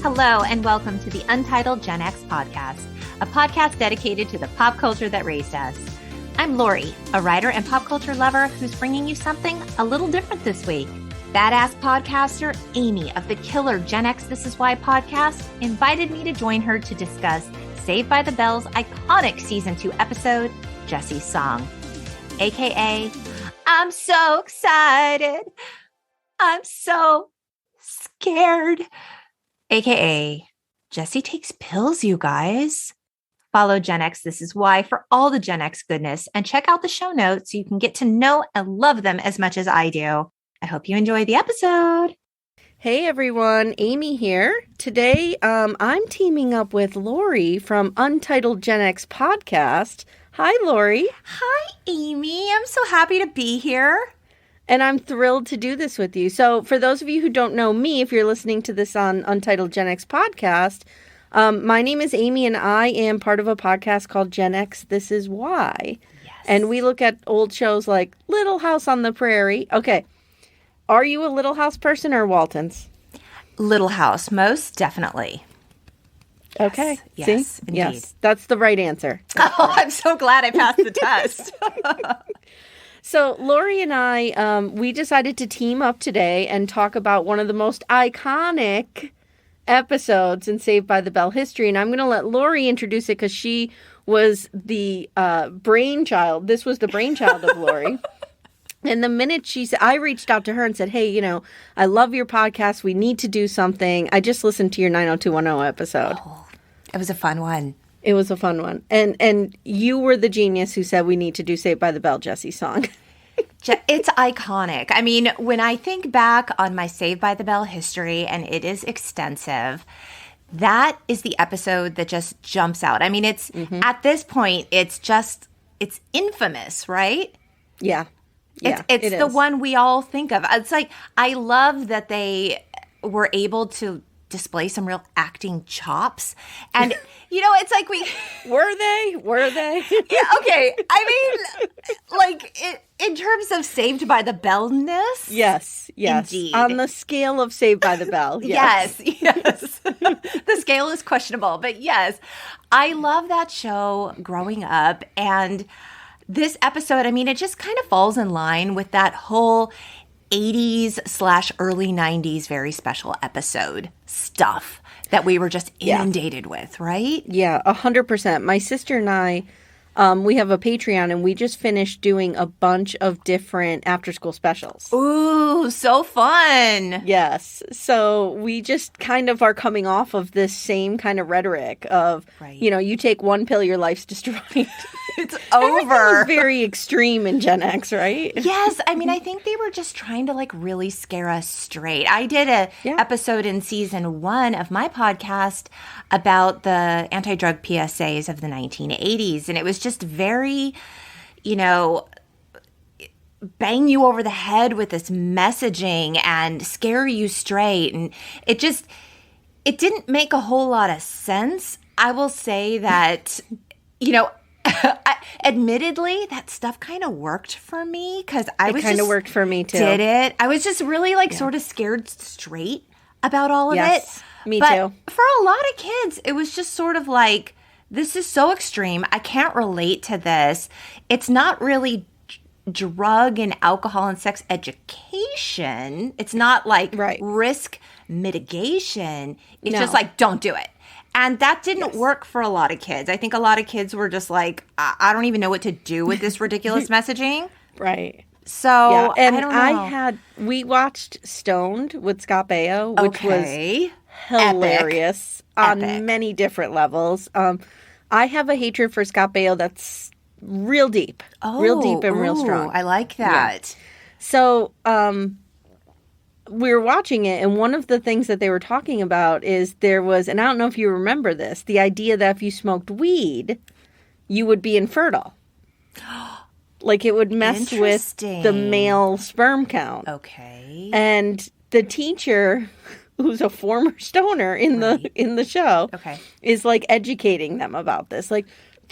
Hello, and welcome to the Untitled Gen X podcast, a podcast dedicated to the pop culture that raised us. I'm Lori, a writer and pop culture lover who's bringing you something a little different this week. Badass podcaster Amy of the killer Gen X This Is Why podcast invited me to join her to discuss Saved by the Bell's iconic Season 2 episode, Jessie's Song, aka I'm so excited, I'm so scared, aka Jessie Takes Pills, you guys. Follow Gen X This Is Why for all the Gen X goodness and check out the show notes so you can get to know and love them as much as I do. I hope you enjoy the episode. Hey everyone, Amy here. Today, I'm teaming up with Lori from Untitled Gen X Podcast. Hi, Lori. Hi, Amy. I'm so happy to be here. And I'm thrilled to do this with you. So for those of you who don't know me, if you're listening to this on Untitled Gen X Podcast, my name is Amy and I am part of a podcast called Gen X This Is Why. Yes. And we look at old shows like Little House on the Prairie. Okay. Are you a Little House person or Waltons? Little House, most definitely. Yes. Okay. Yes, see? indeed. Yes, that's the right answer. Oh, I'm so glad I passed the test. So Lori and I, we decided to team up today and talk about one of the most iconic episodes in Saved by the Bell history. And I'm going to let Lori introduce it because she was the brainchild. This was the brainchild of Lori. And the minute she said, I reached out to her and said, hey, you know, I love your podcast. We need to do something. I just listened to your 90210 episode. Oh, it was a fun one. It was a fun one. And you were the genius who said we need to do Saved by the Bell Jessie's Song. It's iconic. I mean, when I think back on my Saved by the Bell history, and it is extensive, that is the episode that just jumps out. I mean, it's at this point, it's infamous, right? Yeah. Yeah, it's the one we all think of. It's like, I love that they were able to display some real acting chops. And, you know, it's like Were they? Yeah, okay. I mean, like, in terms of Saved by the Bell-ness. Yes. Indeed. On the scale of Saved by the Bell. Yes. The scale is questionable, but yes. I love that show growing up. And this episode, I mean, it just kind of falls in line with that whole 80s/early 90s very special episode stuff that we were just inundated with, right? Yeah, 100%. My sister and I, we have a Patreon and we just finished doing a bunch of different after-school specials. Ooh, so fun. Yes. So we just kind of are coming off of this same kind of rhetoric of, you know, you take one pill, your life's destroyed. It's over. It's very extreme in Gen X, right? Yes. I mean, I think they were just trying to like really scare us straight. I did a episode in season 1 of my podcast about the anti-drug PSAs of the 1980s. And it was just very, you know, bang you over the head with this messaging and scare you straight. And it didn't make a whole lot of sense. I will say that, you know, admittedly, that stuff kind of worked for me because it kind of worked for me too. Did it? I was just really sort of scared straight about all of it. Me too. For a lot of kids, it was just sort of like, this is so extreme. I can't relate to this. It's not really drug and alcohol and sex education. It's not like risk mitigation. It's just like, don't do it. And that didn't work for a lot of kids. I think a lot of kids were just like, I don't even know what to do with this ridiculous messaging. Right. So, and I don't know. we watched Stoned with Scott Baio, which was hilarious on many different levels. I have a hatred for Scott Baio that's real deep. Real deep and real strong. I like that. Yeah. So, we were watching it, and one of the things that they were talking about is there was, and I don't know if you remember this, the idea that if you smoked weed, you would be infertile. Like it would mess with the male sperm count. Okay. And the teacher, who's a former stoner in the show, is like educating them about this. Like,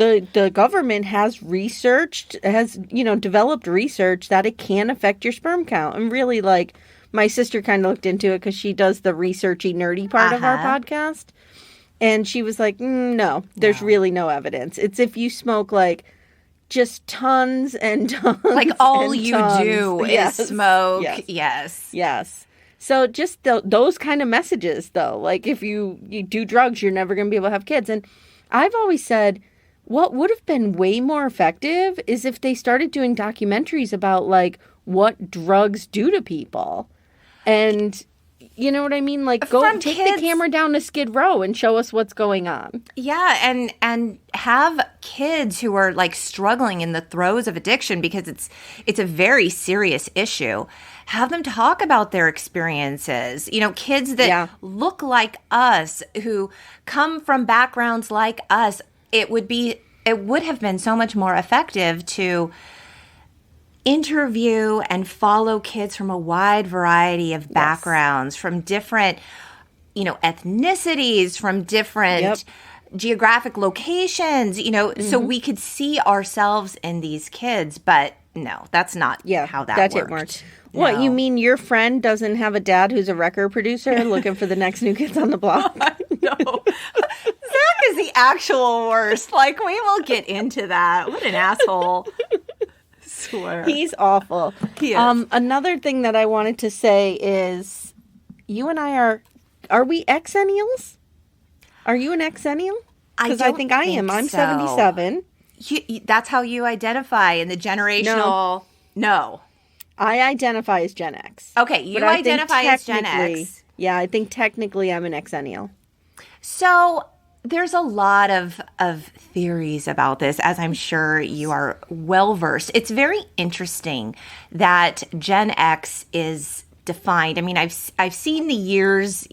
the government has developed research that it can affect your sperm count. And really, like, my sister kind of looked into it because she does the researchy, nerdy part of our podcast. And she was like, no, there's really no evidence. It's if you smoke, like, just tons and tons. Like, all you tons. do is smoke. Yes. So just those kind of messages, though. Like, if you do drugs, you're never going to be able to have kids. And I've always said, what would have been way more effective is if they started doing documentaries about, like, what drugs do to people. And you know what I mean? Like, go take the camera down to Skid Row and show us what's going on. Yeah, and have kids who are, like, struggling in the throes of addiction, because it's a very serious issue. Have them talk about their experiences. You know, kids that look like us, who come from backgrounds like us. It would have been so much more effective to interview and follow kids from a wide variety of backgrounds, from different, ethnicities, from different geographic locations, so we could see ourselves in these kids. But no, that's not how that didn't work. No. What, you mean your friend doesn't have a dad who's a record producer looking for the next New Kids on the Block? No. Zack is the actual worst. Like, we will get into that. What an asshole. Swear. He's awful. He is. Another thing that I wanted to say is, you and I are we exennials? Are you an exennial? Because I think I am. I'm 77. That's how you identify in the generational. No. I identify as Gen X. Okay, you identify as Gen X. Yeah, I think technically I'm an exennial. So there's a lot of theories about this, as I'm sure you are well versed. It's very interesting that Gen X is defined. I mean, I've seen the years,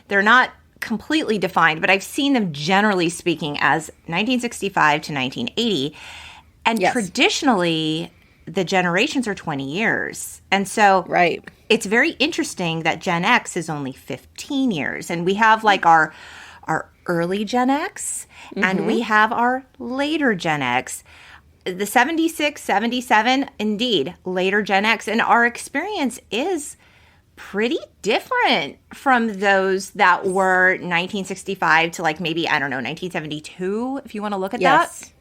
they're not completely defined, but I've seen them generally speaking as 1965 to 1980. And traditionally, the generations are 20 years. And so it's very interesting that Gen X is only 15 years. And we have, like, our early Gen X, and we have our later Gen X. The 76, 77, indeed, later Gen X. And our experience is pretty different from those that were 1965 to, like, maybe, 1972, if you want to look at that.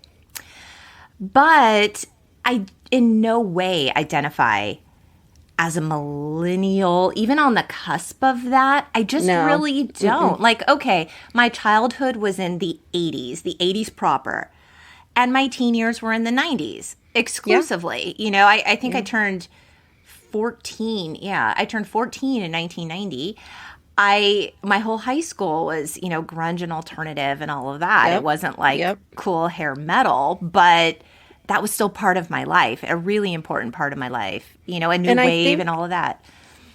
But I in no way identify as a millennial, even on the cusp of that. I just really don't. Like, okay, my childhood was in the 80s proper. And my teen years were in the 90s exclusively. I think I turned 14. Yeah, I turned 14 in 1990. My whole high school was, grunge and alternative and all of that. It wasn't like cool hair metal, but that was still part of my life, a really important part of my life, a new wave and all of that.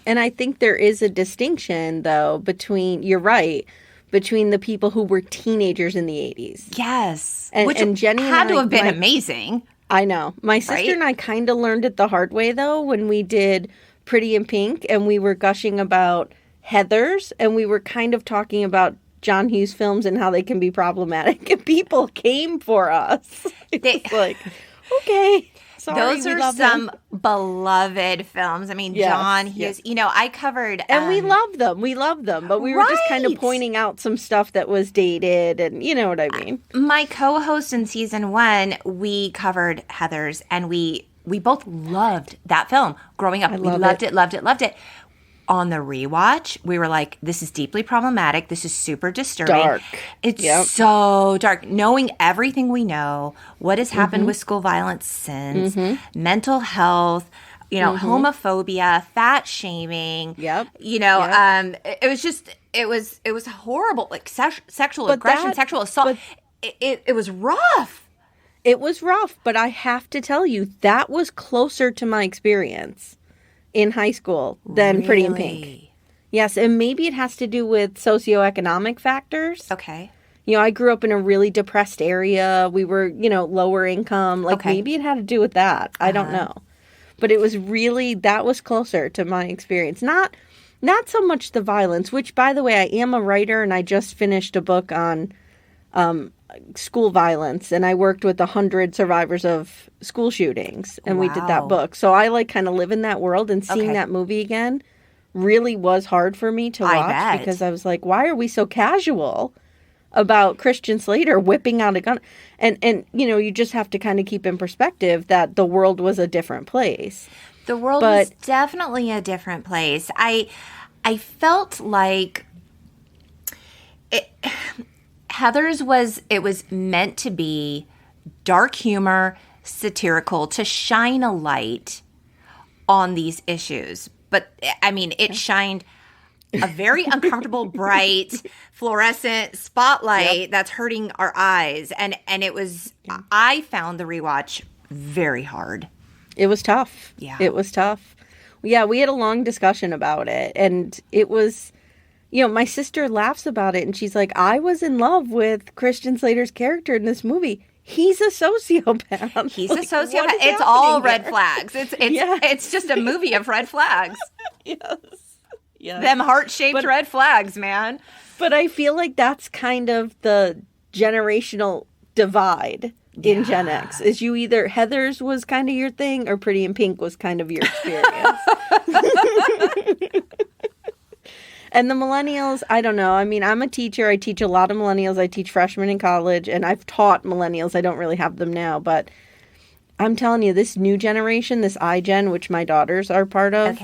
And I think there is a distinction, though, between the people who were teenagers in the 80s. Yes. Which Jenny had to have been amazing. I know. My sister and I kind of learned it the hard way, though, when we did Pretty in Pink, and we were gushing about Heathers, and we were kind of talking about John Hughes films and how they can be problematic, and people came for us. It's like, okay, sorry, those are some beloved films. I mean, John Hughes, I covered... And we love them. We love them. But we were just kind of pointing out some stuff that was dated, and you know what I mean. My co-host in season 1, we covered Heathers, and we both loved that film growing up. We loved it. On the rewatch, we were like, this is deeply problematic. This is super disturbing. Dark. It's so dark. Knowing everything we know, what has happened with school violence since, mental health, homophobia, fat shaming. It was horrible. Like sexual aggression, sexual assault. It was rough. It was rough, but I have to tell you, that was closer to my experience in high school than Pretty in Pink. Yes, and maybe it has to do with socioeconomic factors. Okay. I grew up in a really depressed area. We were, lower income. Like, maybe it had to do with that. I don't know. But it was really, that was closer to my experience. Not so much the violence, which, by the way, I am a writer, and I just finished a book on school violence, and I worked with 100 survivors of school shootings, and we did that book. So I like kind of live in that world, and seeing that movie again really was hard for me to watch because I was like, why are we so casual about Christian Slater whipping out a gun? And you know, you just have to kind of keep in perspective that the world was a different place. The world was definitely a different place. I felt like Heather's was meant to be dark humor, satirical, to shine a light on these issues. But, I mean, it shined a very uncomfortable, bright, fluorescent spotlight that's hurting our eyes. And it was, I found the rewatch very hard. It was tough. Yeah. It was tough. Yeah, we had a long discussion about it. And it was, you know, my sister laughs about it. And she's like, I was in love with Christian Slater's character in this movie. He's a sociopath. He's a sociopath. It's all red flags. It's just a movie of red flags. Yes. Them heart-shaped red flags, man. But I feel like that's kind of the generational divide in Gen X. Is you either Heather's was kind of your thing or Pretty in Pink was kind of your experience. And the millennials, I don't know. I mean, I'm a teacher. I teach a lot of millennials. I teach freshmen in college, and I've taught millennials. I don't really have them now, but I'm telling you, this new generation, this iGen, which my daughters are part of,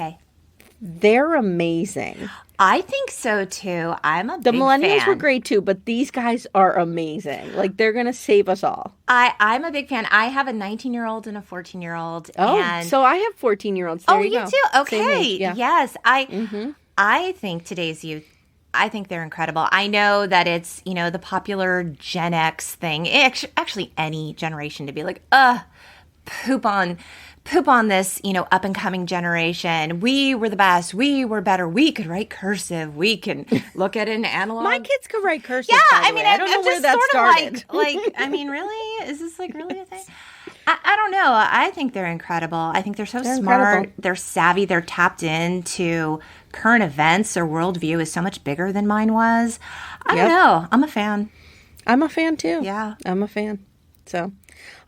they're amazing. I think so, too. I'm a big fan. The millennials fan. were great, too, but these guys are amazing. Like, they're going to save us all. I'm a big fan. I have a 19-year-old and a 14-year-old. Oh, so I have 14-year-olds. There you go. Too? Okay. Yes. I think today's youth, I think they're incredible. I know that it's, you know, the popular Gen X thing. Actually, any generation to be like, poop on this, you know, up and coming generation. We were the best. We were better. We could write cursive. We can look at an analog. My kids could write cursive. Yeah, I mean, I don't know where that started. Like, I mean, really? Is this like really a thing? I don't know. I think they're incredible. I think they're smart. Incredible. They're savvy. They're tapped into current events. Their worldview is so much bigger than mine was. I don't know. I'm a fan. I'm a fan too. Yeah. I'm a fan. So,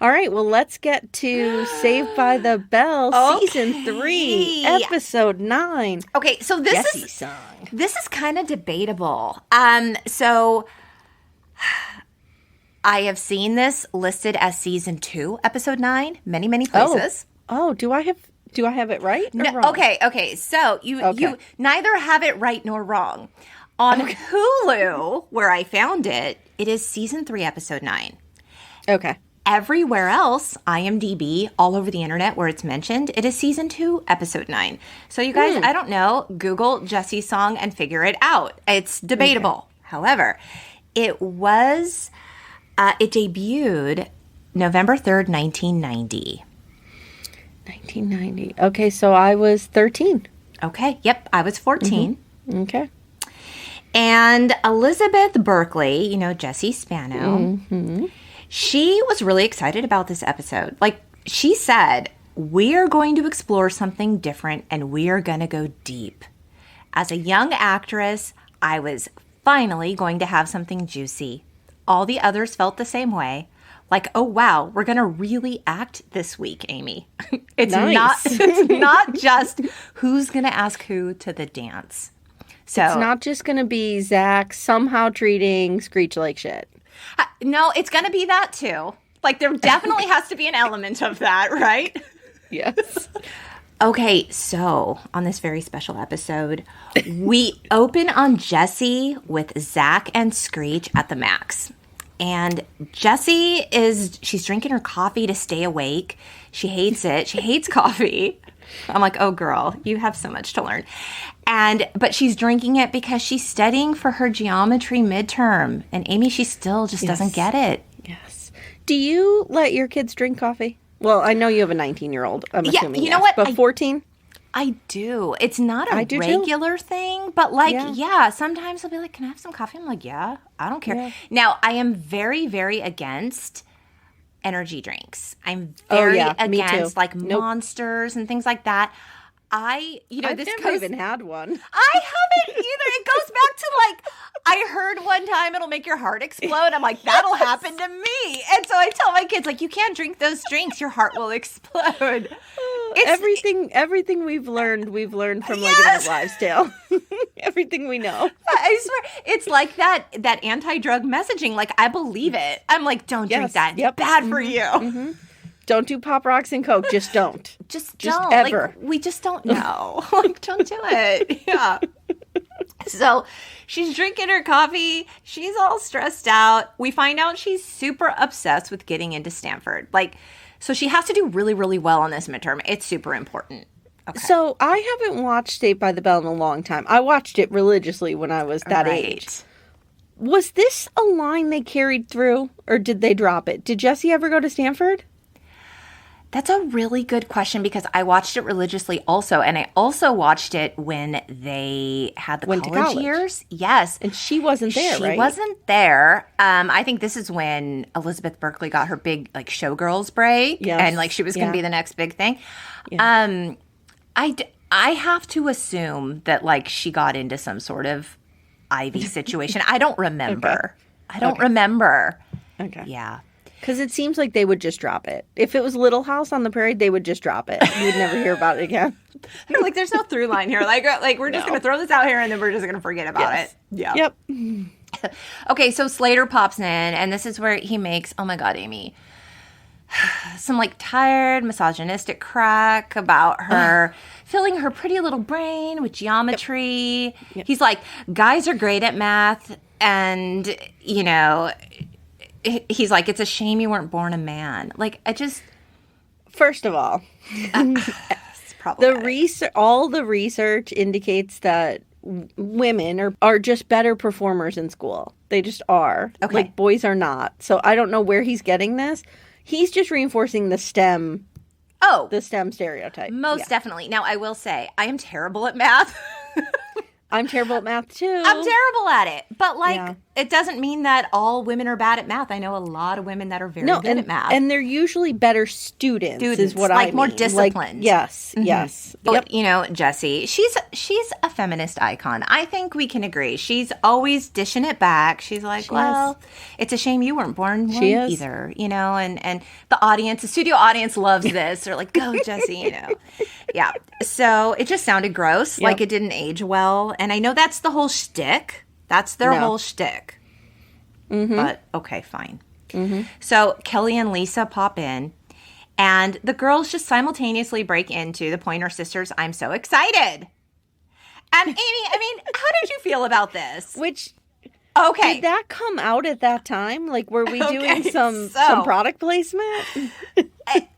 all right. Well, let's get to Saved by the Bell, Season 3, Episode 9. Okay, so this is kind of debatable. So I have seen this listed as Season 2, Episode 9, many places. Oh, do I have it right or wrong? Okay. So you neither have it right nor wrong. On Hulu, where I found it, it is Season 3, Episode 9. Okay. Everywhere else, IMDb, all over the internet where it's mentioned, it is Season 2, Episode 9. So you guys, I don't know, Google Jessie's song and figure it out. It's debatable. Okay. However, it debuted November 3rd, 1990. 1990. Okay, so I was 13. Okay, yep, I was 14. Mm-hmm. Okay. And Elizabeth Berkley, you know, Jessie Spano, she was really excited about this episode. Like, she said, we are going to explore something different and we are going to go deep. As a young actress, I was finally going to have something juicy. All the others felt the same way. Like, oh, wow, we're going to really act this week, Amy. It's not just who's going to ask who to the dance. So it's not just going to be Zach somehow treating Screech like shit. No, it's going to be that too. Like, there definitely has to be an element of that, right? Yes. Okay, so on this very special episode, we open on Jessie with Zach and Screech at the Max. And Jessie she's drinking her coffee to stay awake. She hates it. She hates coffee. I'm like, oh, girl, you have so much to learn. But she's drinking it because she's studying for her geometry midterm. And Amy, she still just doesn't get it. Yes. Do you let your kids drink coffee? Well, I know you have a 19-year-old, I'm assuming. You know what? But 14? I do. It's not a regular thing, but sometimes they'll be like, can I have some coffee? I'm like, yeah, I don't care. Yeah. Now, I am very, very against energy drinks. I'm very against like Monsters and things like that. I've this never even had one. I haven't either. It goes back to like, I heard one time it'll make your heart explode. I'm like, that'll happen to me. And so I tell my kids, like, you can't drink those drinks. Your heart will explode. Everything we've learned from like an Old Wives' Tale. Everything we know. I swear, it's like that anti-drug messaging. Like, I believe it. I'm like, don't drink that. Yep. Bad for you. Mm-hmm. Don't do Pop Rocks and Coke. Just don't. Just don't. Ever. Like, we just don't know. Like, don't do it. Yeah. So she's drinking her coffee. She's all stressed out. We find out she's super obsessed with getting into Stanford. Like, so she has to do really, really well on this midterm. It's super important. Okay. So I haven't watched Saved by the Bell in a long time. I watched it religiously when I was that age. Was this a line they carried through, or did they drop it? Did Jessie ever go to Stanford? That's a really good question because I watched it religiously also. And I also watched it when they had the college years. Yes. And she wasn't there, right? She wasn't there. I think this is when Elizabeth Berkley got her big, like, showgirls break. Yes. And, like, she was going to be the next big thing. Yeah. I have to assume that, like, she got into some sort of Ivy situation. I don't remember. Okay. I don't remember. Okay. Yeah. Because it seems like they would just drop it. If it was Little House on the Prairie, they would just drop it. You would never hear about it again. Like, there's no through line here. Like we're just going to throw this out here and then we're just going to forget about it. Yeah. Yep. Okay, so Slater pops in, and this is where he makes, oh my God, Amy, some like tired, misogynistic crack about her filling her pretty little brain with geometry. Yep. He's like, guys are great at math, and, you know, he's like, it's a shame you weren't born a man. Like, I just... First of all, all the research indicates that women are just better performers in school. They just are. Okay. Like, boys are not. So I don't know where he's getting this. He's just reinforcing the STEM stereotype. Most definitely. Now, I will say, I am terrible at math. I'm terrible at math, too. I'm terrible at it. But, like, it doesn't mean that all women are bad at math. I know a lot of women that are very good at math. And they're usually better students is what I mean. Like, more disciplined. Like, yes, yes. But, you know, Jessie, she's a feminist icon. I think we can agree. She's always dishing it back. She's like, it's a shame you weren't born one either, you know? And the studio audience loves this. They're like, go, Jessie, you know? Yeah. So it just sounded gross. Like, it didn't age well. And I know that's the whole shtick. That's their whole shtick. Mm-hmm. But, okay, fine. Mm-hmm. So Kelly and Lisa pop in, and the girls just simultaneously break into the Pointer Sisters' I'm So Excited. And Amy, I mean, how did you feel about this? Did that come out at that time? Like, were we doing some product placement?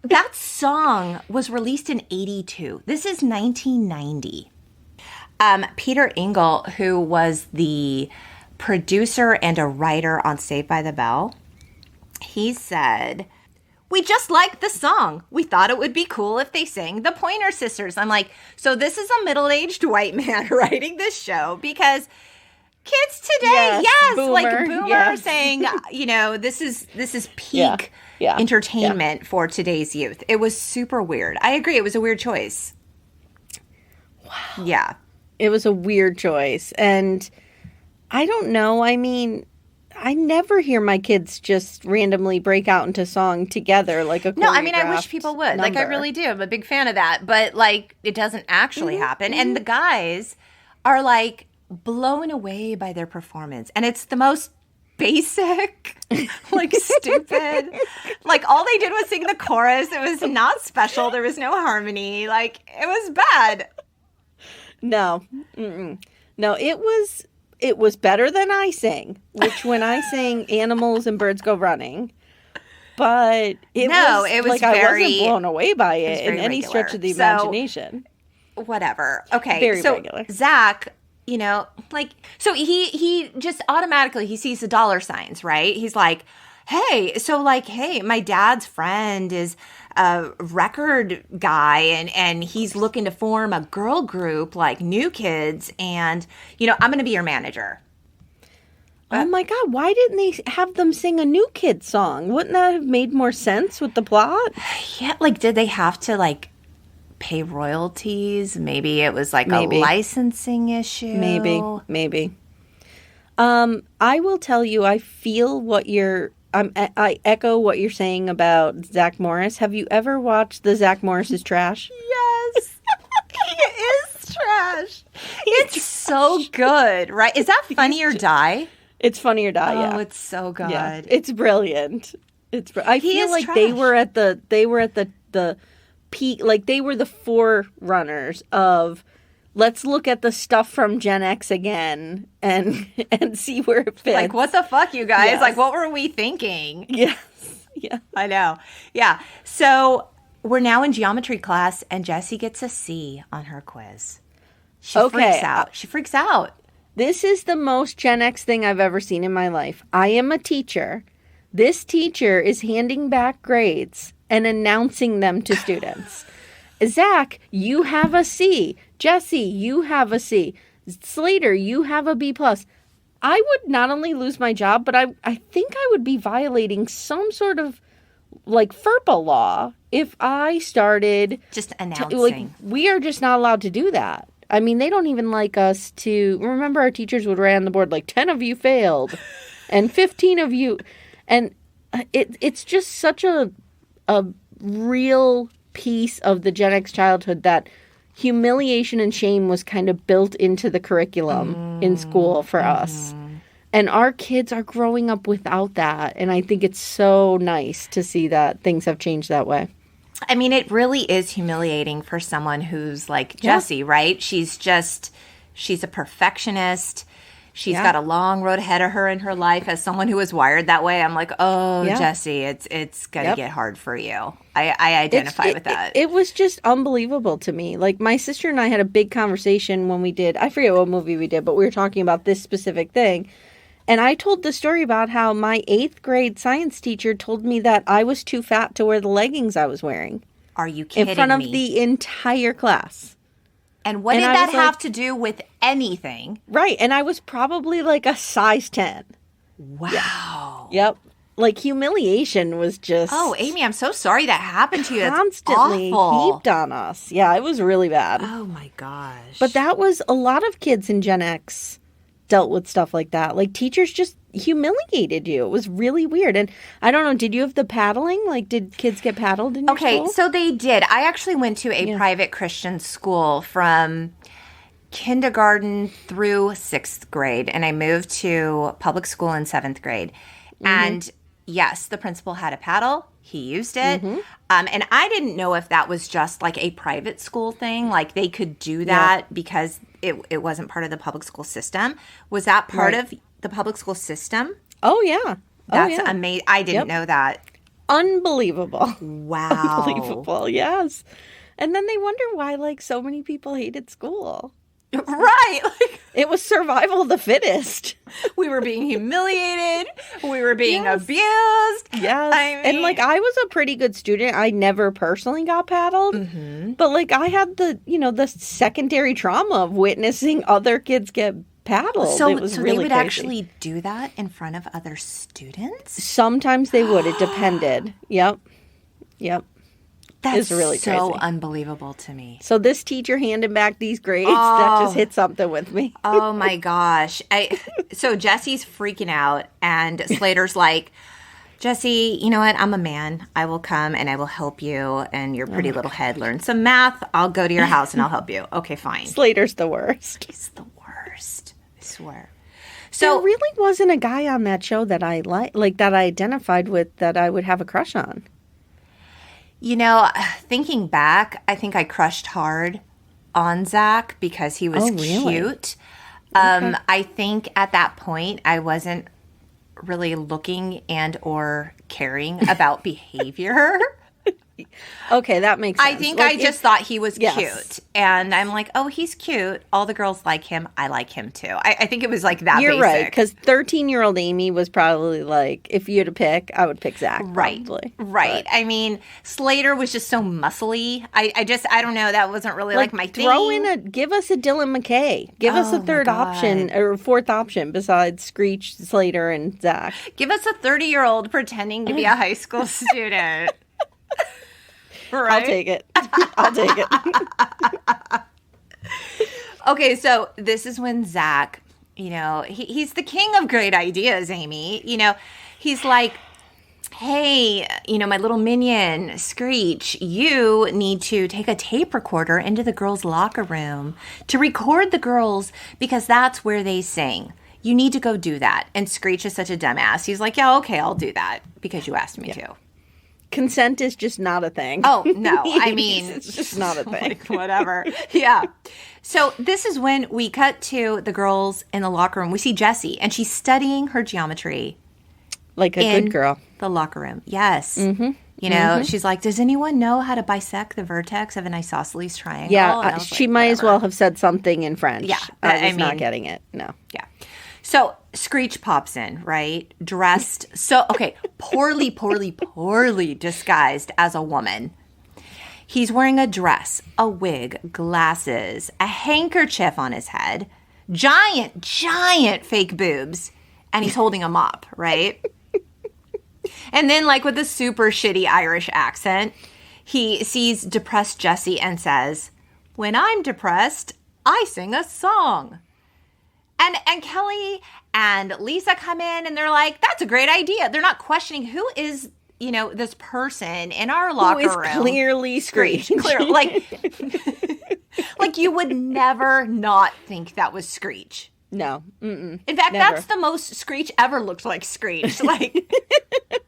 That song was released in 82. This is 1990. Peter Engel, who was the producer and a writer on Saved by the Bell, he said, we just liked the song. We thought it would be cool if they sang the Pointer Sisters. I'm like, so this is a middle-aged white man writing this show because kids today, boomer saying, you know, this is peak entertainment for today's youth. It was super weird. I agree. It was a weird choice. Wow. Yeah. It was a weird choice. And I don't know. I mean, I never hear my kids just randomly break out into song together like a choreographed No, I mean, I wish people would. number. Like, I really do. I'm a big fan of that. But, like, it doesn't actually happen. And the guys are, like, blown away by their performance. And it's the most basic, like, stupid. Like, all they did was sing the chorus. It was not special. There was no harmony. Like, it was bad. No. Mm-mm. No, it was better than I sing, which when I sing Animals and Birds Go Running. But it was like I wasn't blown away by it in any stretch of the imagination. Whatever. Okay. Very regular. Zach, you know, like, so he just automatically, he sees the dollar signs, right? He's like, hey, my dad's friend is a record guy and he's looking to form a girl group like New Kids and, you know, I'm going to be your manager. Oh my God, why didn't they have them sing a New Kids song? Wouldn't that have made more sense with the plot? Yeah, like, did they have to, like, pay royalties. Maybe it was like a licensing issue. Maybe. I will tell you, I feel what I echo what you're saying about Zack Morris. Have you ever watched the Zack Morris is Trash? Yes. He is trash. It's so good, right? Is that Funny or Die? It's Funny or Die, yeah. Oh, it's so good. Yeah. It's brilliant. I feel like trash. they were at the peak, like they were the forerunners of let's look at the stuff from Gen X again and see where it fits. Like, what the fuck, you guys? Yes. Like, what were we thinking? Yes. Yeah. I know. Yeah. So we're now in geometry class, and Jessie gets a C on her quiz. She freaks out. This is the most Gen X thing I've ever seen in my life. I am a teacher. This teacher is handing back grades and announcing them to students. Zach, you have a C. Jessie, you have a C. Slater, you have a B+. I would not only lose my job, but I think I would be violating some sort of like FERPA law if I started just announcing. We are just not allowed to do that. I mean, they don't even like us to remember. Our teachers would write on the board like 10 of you failed, and 15 of you, and it's just such a real piece of the Gen X childhood that humiliation and shame was kind of built into the curriculum in school for us. And our kids are growing up without that. And I think it's so nice to see that things have changed that way. I mean, it really is humiliating for someone who's like Jessie, right? She's a perfectionist. She's got a long road ahead of her in her life. As someone who is wired that way, I'm like, Jessie, it's going to get hard for you. I identify with that. It was just unbelievable to me. Like, my sister and I had a big conversation when we did, I forget what movie we did, but we were talking about this specific thing. And I told the story about how my 8th grade science teacher told me that I was too fat to wear the leggings I was wearing. Are you kidding me? In front of the entire class. And what did that have to do with anything? Right. And I was probably like a size 10. Wow. Yeah. Yep. Like, humiliation was just... Oh, Amy, I'm so sorry that happened to you. That's constantly awful. Heaped on us. Yeah, it was really bad. Oh, my gosh. But that was a lot of kids in Gen X dealt with stuff like that. Like, teachers just humiliated you. It was really weird. And I don't know, did you have the paddling? Like, did kids get paddled in your school? Okay, so they did. I actually went to a private Christian school from kindergarten through 6th grade, and I moved to public school in 7th grade. And yes, the principal had a paddle. He used it. And I didn't know if that was just like a private school thing. Like, they could do that because it wasn't part of the public school system. Was that part of the public school system? Oh, yeah. That's amazing. I didn't know that. Unbelievable. Wow. Unbelievable, yes. And then they wonder why, like, so many people hated school. Right. Like, it was survival of the fittest. We were being humiliated. We were being abused. Yes. I mean, and, like, I was a pretty good student. I never personally got paddled. But, like, I had the secondary trauma of witnessing other kids get paddled. So, it was really they would crazy. Actually do that in front of other students? Sometimes they would. It depended. Yep. That's really so crazy. Unbelievable to me. So this teacher handed back these grades. That just hit something with me. Oh, my gosh. So Jessie's freaking out, and Slater's like, Jessie, you know what? I'm a man. I will come and I will help you and your pretty little head learn some math. I'll go to your house and I'll help you. Okay, fine. Slater's the worst. He's the worst. I swear. So there really wasn't a guy on that show that I like that I identified with that I would have a crush on. You know, thinking back, I think I crushed hard on Zack because he was cute. I think at that point I wasn't really looking and or caring about behavior. Okay, that makes sense. I think I just thought he was cute. And I'm like, oh, he's cute. All the girls like him. I like him too. I think it was like that You're basic. right, because 13-year-old Amy was probably like, if you had to pick, I would pick Zack. Right. Probably. Right. But I mean, Slater was just so muscly. I don't know. That wasn't really like my thing. Give us a Dylan McKay. Give us a third option or fourth option besides Screech, Slater, and Zack. Give us a 30-year-old pretending to be a high school student. Right? I'll take it. I'll take it. Okay, so this is when Zack, he's the king of great ideas, Amy. He's like, hey, my little minion, Screech, you need to take a tape recorder into the girls' locker room to record the girls because that's where they sing. You need to go do that. And Screech is such a dumbass. He's like, yeah, okay, I'll do that because you asked me to. Consent is just not a thing. Oh, no. I mean, it's just not a thing. Like, whatever. Yeah. So this is when we cut to the girls in the locker room. We see Jessie, and she's studying her geometry. Like a good girl. The locker room. Yes. Mm-hmm. She's like, does anyone know how to bisect the vertex of an isosceles triangle? Yeah, she might as well have said something in French. Yeah. I was not getting it. No. Yeah. So Screech pops in, right? Dressed poorly disguised as a woman. He's wearing a dress, a wig, glasses, a handkerchief on his head, giant fake boobs, and he's holding a mop, right? And then, like, with a super shitty Irish accent, he sees depressed Jessie and says, when I'm depressed, I sing a song. And Kelly and Lisa come in and they're like, that's a great idea. They're not questioning who is, this person in our locker room. Who is clearly Screech. Clearly, like you would never not think that was Screech. No. Mm-mm. In fact, Never. That's the most Screech ever looked like Screech. Like,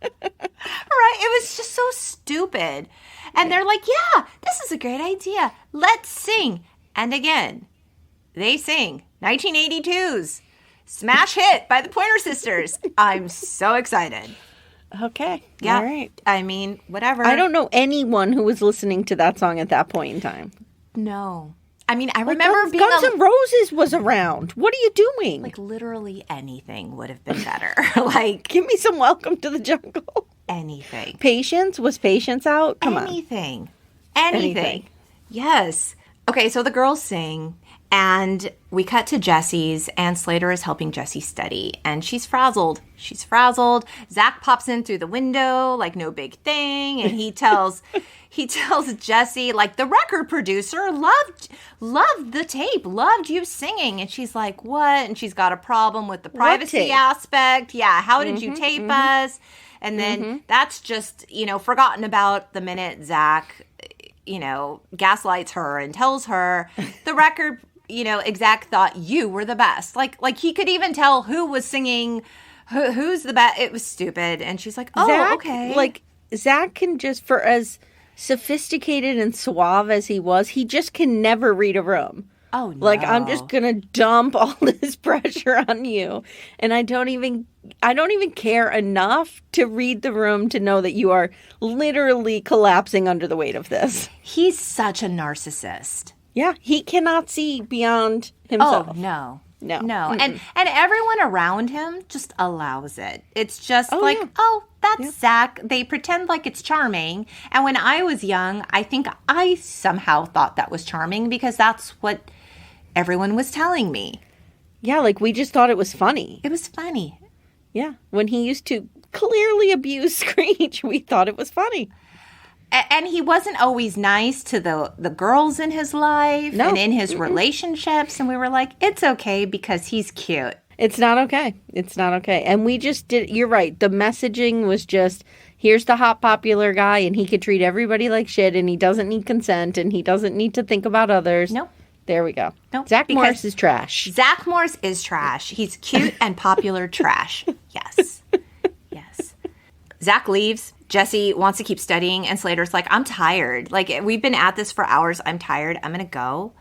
right? It was just so stupid. And they're like, yeah, this is a great idea. Let's sing. And again, they sing 1982's smash hit by the Pointer Sisters. I'm so excited. Okay. Yeah. All right. I mean, whatever. I don't know anyone who was listening to that song at that point in time. No. I mean, I remember being Guns N' Roses was around. What are you doing? Like, literally anything would have been better. Like, give me some Welcome to the Jungle. Anything. Patience? Was Patience out? Come Anything. on. Anything. Yes. Okay, so the girls sing, and we cut to Jessie's, and Slater is helping Jessie study, and she's frazzled. Zack pops in through the window like no big thing, and he tells Jessie, like, the record producer loved the tape, loved you singing. And she's like, what? And she's got a problem with the privacy aspect. Yeah, how did you tape us? And then that's just, forgotten about the minute Zack, gaslights her and tells her the record, exec thought you were the best. Like he could even tell who was singing, who's the best. It was stupid. And she's like, oh, Zack, okay. Like, Zack can just, for as sophisticated and suave as he was, he just can never read a room. Oh, no. Like, I'm just going to dump all this pressure on you. And I don't even care enough to read the room to know that you are literally collapsing under the weight of this. He's such a narcissist. Yeah, he cannot see beyond himself. Oh, no. No. Mm-mm. And everyone around him just allows it. It's just that's Zack. They pretend like it's charming. And when I was young, I think I somehow thought that was charming because that's what everyone was telling me. Yeah, like we just thought it was funny. It was funny. Yeah. When he used to clearly abuse Screech, we thought it was funny. And he wasn't always nice to the girls in his life and in his relationships. And we were like, it's okay because he's cute. It's not okay. It's not okay. And we just did, you're right. The messaging was just, here's the hot popular guy and he could treat everybody like shit and he doesn't need consent and he doesn't need to think about others. Nope. There we go. Nope. Zack Morris is trash. Zack Morris is trash. He's cute and popular trash. Yes. Yes. Zack leaves. Jessie wants to keep studying, and Slater's like, I'm tired. Like, we've been at this for hours. I'm tired. I'm going to go.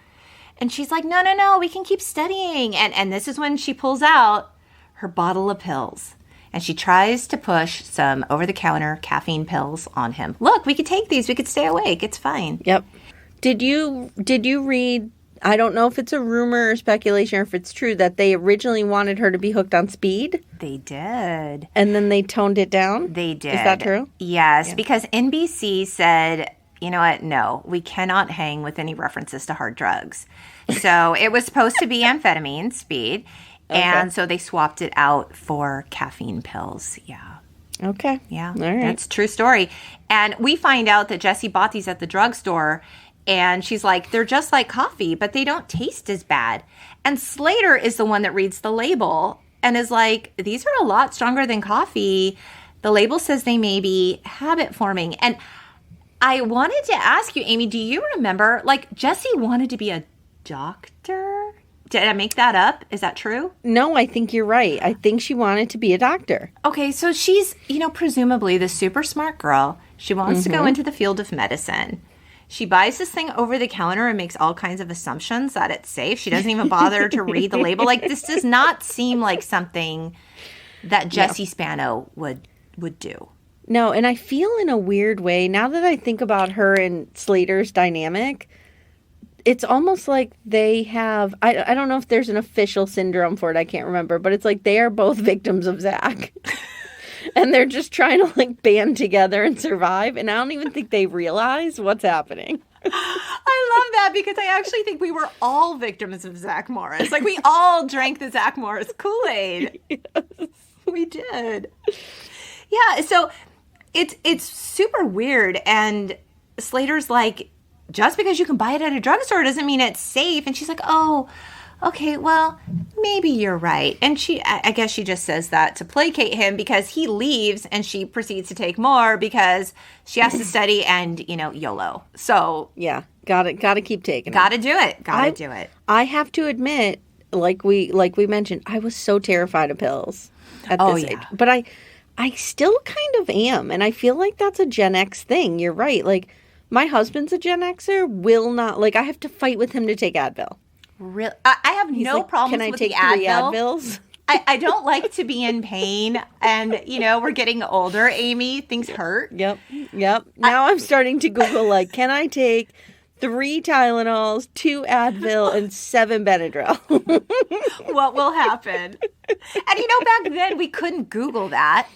And she's like, no, we can keep studying. And this is when she pulls out her bottle of pills. And she tries to push some over-the-counter caffeine pills on him. Look, we could take these. We could stay awake. It's fine. Yep. Did you read, I don't know if it's a rumor or speculation or if it's true, that they originally wanted her to be hooked on speed? They did. And then they toned it down? They did. Is that true? Yes, because NBC said, you know what, no, we cannot hang with any references to hard drugs. So it was supposed to be amphetamine, speed, and so they swapped it out for caffeine pills. Yeah. Okay. Yeah, All right. that's a true story. And we find out that Jessie bought these at the drugstore, and she's like, they're just like coffee, but they don't taste as bad. And Slater is the one that reads the label and is like, these are a lot stronger than coffee. The label says they may be habit forming. And I wanted to ask you, Amy, do you remember, like, Jessie wanted to be a doctor? Did I make that up? Is that true? No, I think you're right. I think she wanted to be a doctor. Okay, so she's, presumably the super smart girl. She wants to go into the field of medicine. She buys this thing over the counter and makes all kinds of assumptions that it's safe. She doesn't even bother to read the label. Like, this does not seem like something that Jessie Spano would do. No, and I feel in a weird way, now that I think about her and Slater's dynamic, it's almost like they have, I don't know if there's an official syndrome for it, I can't remember, but it's like they are both victims of Zack. And they're just trying to like band together and survive, and I don't even think they realize what's happening. I love that because I actually think we were all victims of Zack Morris. Like, we all drank the Zack Morris Kool-Aid. Yes. We did. Yeah, so it's super weird, and Slater's like, just because you can buy it at a drugstore doesn't mean it's safe. And she's like, oh, okay, well, maybe you're right. And I guess she just says that to placate him because he leaves and she proceeds to take more because she has to study and, YOLO. So yeah, gotta keep taking it. Gotta do it. I have to admit, like we mentioned, I was so terrified of pills at this age. But I still kind of am. And I feel like that's a Gen X thing. You're right. Like, my husband's a Gen Xer, will not, like, I have to fight with him to take Advil. Really? I have no problems with the Advil. Can I take 3 Advils? I don't like to be in pain. And, we're getting older, Amy. Things hurt. Yep. Now I'm starting to Google, like, can I take 3 Tylenols, 2 Advil, and 7 Benadryl? What will happen? And, back then we couldn't Google that.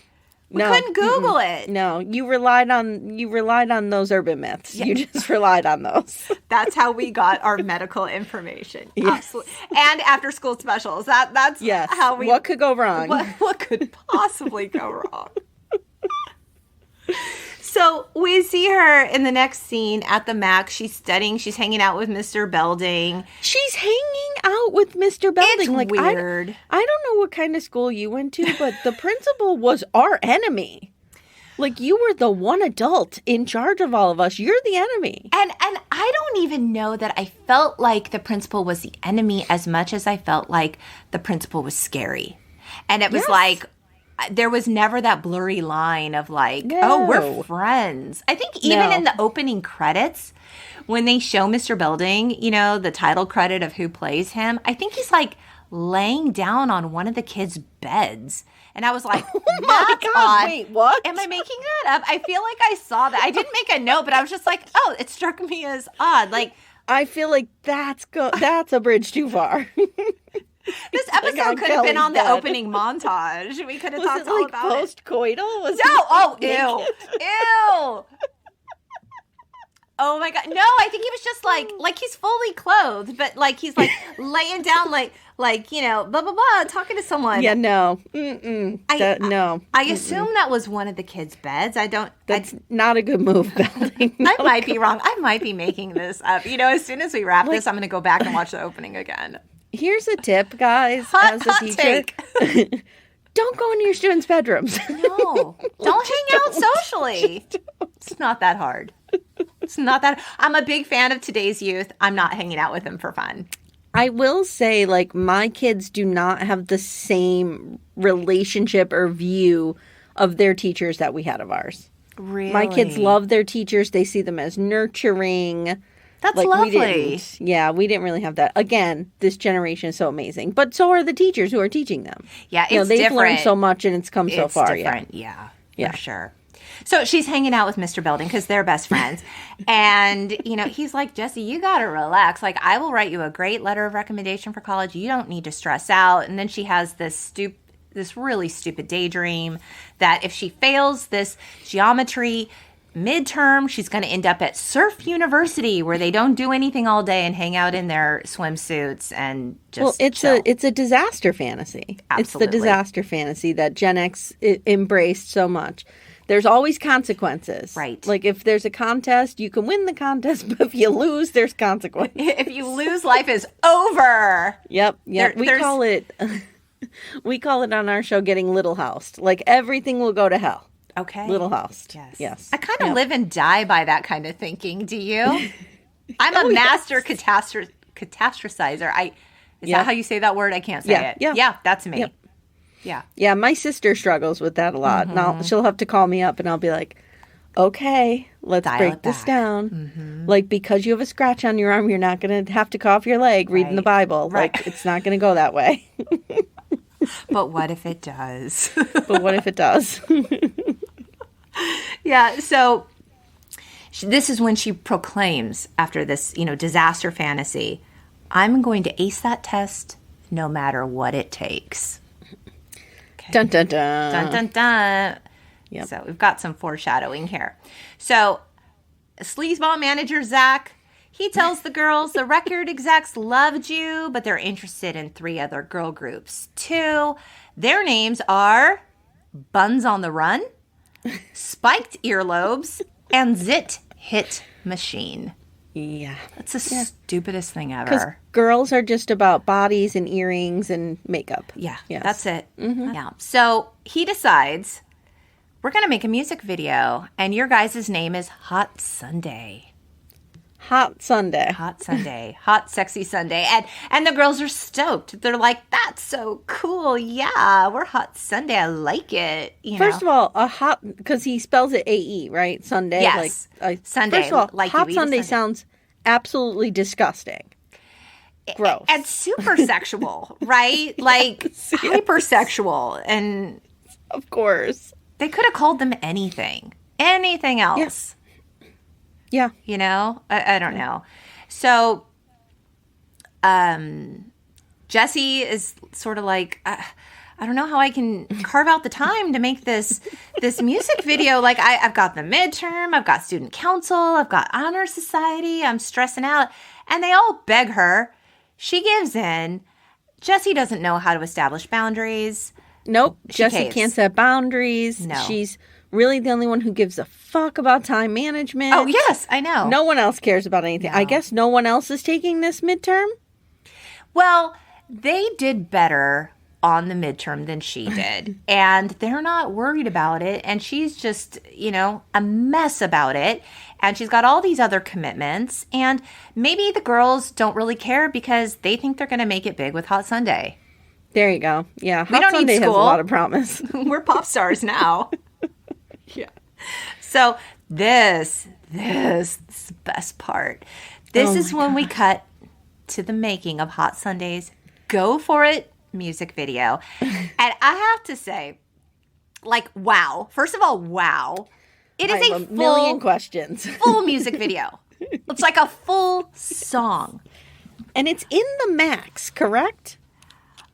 We couldn't Google it. No, you relied on those urban myths. Yeah. You just relied on those. That's how we got our medical information. Yes. Absolutely. And after school specials. That's how we. What could go wrong? What could possibly go wrong? So we see her in the next scene at the Mac. She's studying. She's hanging out with Mr. Belding. She's hanging out with Mr. Belding. It's weird. I don't know what kind of school you went to, but the principal was our enemy. Like, you were the one adult in charge of all of us. You're the enemy. And I don't even know that I felt like the principal was the enemy as much as I felt like the principal was scary. And it was like, there was never that blurry line of like, oh, we're friends. I think even in the opening credits, when they show Mr. Belding, the title credit of who plays him, I think he's like laying down on one of the kids' beds. And I was like, that's odd. Wait, what? Am I making that up? I feel like I saw that. I didn't make a note, but I was just like, oh, it struck me as odd. Like, I feel like that's a bridge too far. This episode could have been on the opening montage. We could have talked all about it. Post-coital? Ew. Oh my God. No, I think he was just like he's fully clothed, but like he's like laying down like blah, blah, blah, talking to someone. Yeah, no. No. I assume that was one of the kids' beds. That's not a good move, Belding. I might be wrong. I might be making this up. As soon as we wrap this, I'm going to go back and watch the opening again. Here's a tip, guys, as a teacher. Take. Don't go into your students' bedrooms. No. Don't hang out socially. It's not that hard. It's not that. I'm a big fan of today's youth. I'm not hanging out with them for fun. I will say, like, my kids do not have the same relationship or view of their teachers that we had of ours. Really? My kids love their teachers. They see them as nurturing. That's lovely. We didn't really have that. Again, this generation is so amazing. But so are the teachers who are teaching them. Yeah, it's they've different. learned so much and it's come so far. It's different, yeah, for sure. So she's hanging out with Mr. Belding because they're best friends. And, he's like, Jessie, you got to relax. Like, I will write you a great letter of recommendation for college. You don't need to stress out. And then she has this really stupid daydream that if she fails this geometry midterm, she's going to end up at Surf University where they don't do anything all day and hang out in their swimsuits and just chill. It's a disaster fantasy. Absolutely. It's the disaster fantasy that Gen X embraced so much. There's always consequences. Right. Like if there's a contest, you can win the contest, but if you lose, there's consequences. If you lose, life is over. Yep. We call it on our show getting little housed. Like everything will go to hell. Okay. Little housed. Yes. I kind of live and die by that kind of thinking. Do you? I'm a master catastrophizer. Is that how you say that word? I can't say it. Yeah, that's me. Yep. Yeah. Yeah, my sister struggles with that a lot. And she'll have to call me up and I'll be like, okay, let's break this down. Like, because you have a scratch on your arm, you're not going to have to cough your leg reading the Bible. Right. Like, it's not going to go that way. But what if it does? But what if it does? Yeah, so this is when she proclaims after this, disaster fantasy, I'm going to ace that test no matter what it takes. Okay. Dun, dun, dun. Dun, dun, dun. Yep. So we've got some foreshadowing here. So sleazeball manager Zack, he tells the girls the record execs loved you, but they're interested in 3 other girl groups too. Their names are Buns on the Run, Spiked Earlobes, and Zit Hit Machine. Yeah. That's the stupidest thing ever. Because girls are just about bodies and earrings and makeup. Yeah, yes. That's it. Mm-hmm. Yeah. So he decides, we're going to make a music video, and your guys' name is Hot Sundae. Hot Sundae. Hot Sundae. Hot, sexy Sundae. And the girls are stoked. They're like, that's so cool. Yeah, we're Hot Sundae. I like it. First of all, a hot, because he spells it A-E, right? Sunday. Yes. Sundae. First of all, like Hot Sundae sounds absolutely disgusting. Gross. And super sexual, right? Like hypersexual. And of course. They could have called them anything. Anything else. Yeah. I don't know. So, Jessie is sort of like, I don't know how I can carve out the time to make this music video. Like, I've got the midterm, I've got student council, I've got honor society, I'm stressing out. And they all beg her. She gives in. Jessie doesn't know how to establish boundaries. Nope. Jessie can't set boundaries. No. She's really the only one who gives a fuck about time management. Oh, yes, I know. No one else cares about anything. No. I guess no one else is taking this midterm? Well, they did better on the midterm than she did. And they're not worried about it. And she's just, a mess about it. And she's got all these other commitments. And maybe the girls don't really care because they think they're going to make it big with Hot Sundae. There you go. Yeah. We don't need school. Has a lot of promise. We're pop stars now. Yeah. So this is the best part. This is when we cut to the making of Hot Sundae's Go For It music video. And I have to say, wow. First of all, wow. It is a million questions. Full music video. It's like a full song. And it's in the Max, correct?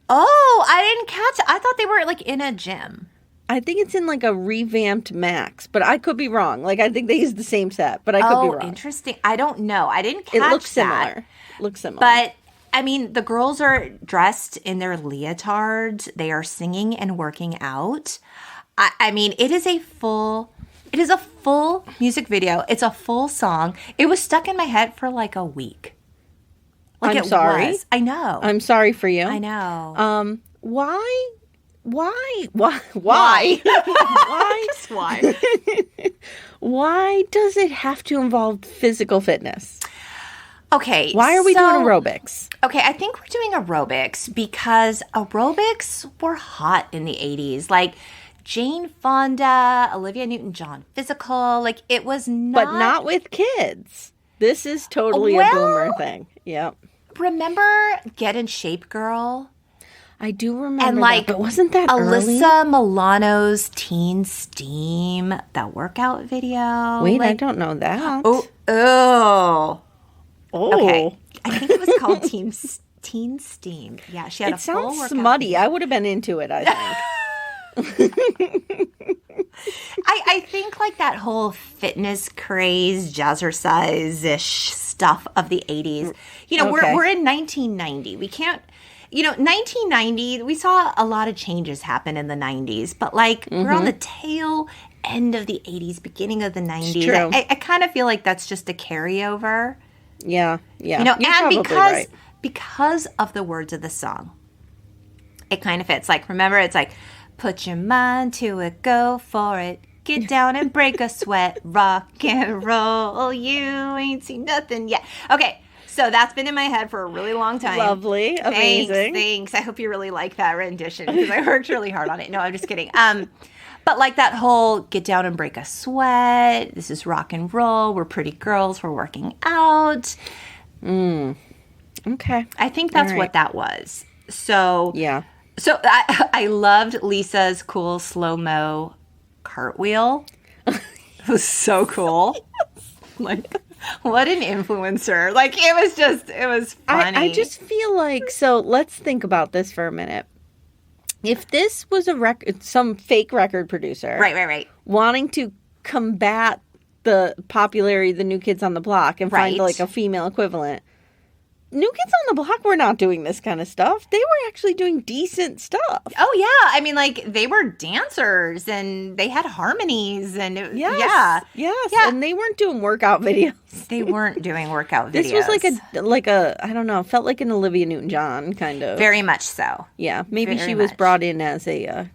Oh, I didn't catch it. I thought they were in a gym. I think it's in a revamped Max, but I could be wrong. I think they use the same set, but I could be wrong. Oh, interesting. I don't know. I didn't catch that. It looks similar. But, the girls are dressed in their leotards. They are singing and working out. It is a full music video. It's a full song. It was stuck in my head for a week. I'm sorry. I know. I'm sorry for you. I know. Why? Why? Why? Just why? Why does it have to involve physical fitness? Okay. Why are we doing aerobics? Okay, I think we're doing aerobics because aerobics were hot in the 80s. Jane Fonda, Olivia Newton-John physical. It was not. But not with kids. This is totally a boomer thing. Yep. Remember Get in Shape Girl? I do remember that, but wasn't that Alyssa Milano's Teen Steam, that workout video? Wait, I don't know that. Oh. Okay. I think it was called Teen Steam. Yeah, she had a full workout. It sounds smutty. I would have been into it, I think. I think like that whole fitness craze, jazzercise-ish stuff of the 80s. You know, Okay. we're in 1990. We can't, 1990, we saw a lot of changes happen in the 90s, but like we're on the tail end of the 80s, beginning of the 90s. true. I kind of feel like that's just a carryover. Yeah. Yeah. You're and probably right. because of the words of the song, it kind of fits. Like, remember, it's like, put your mind to it, go for it, get down and break a sweat, rock and roll, you ain't seen nothing yet. Okay, so that's been in my head for a really long time. Lovely. Amazing. Thanks. I hope you really like that rendition because I worked really hard on it. No, I'm just kidding. But like that whole get down and break a sweat, this is rock and roll, we're pretty girls, we're working out. Okay. I think that's All what right. that was. So Yeah. So I loved Lisa's cool slow-mo cartwheel. It was so cool. Like, what an influencer. Like, it was funny. I just feel like, so let's think about this for a minute. If this was some fake record producer. Right. Wanting to combat the popularity of the New Kids on the Block and find Right. like a female equivalent. New Kids on the Block were not doing this kind of stuff. They were actually doing decent stuff. Oh, yeah. I mean, like, they were dancers and they had harmonies and Yes. Yeah. And they weren't doing workout videos. They weren't doing workout videos. This was like a I don't know, felt like an Olivia Newton-John kind of. Very much so. Yeah, maybe very she was much. brought in as a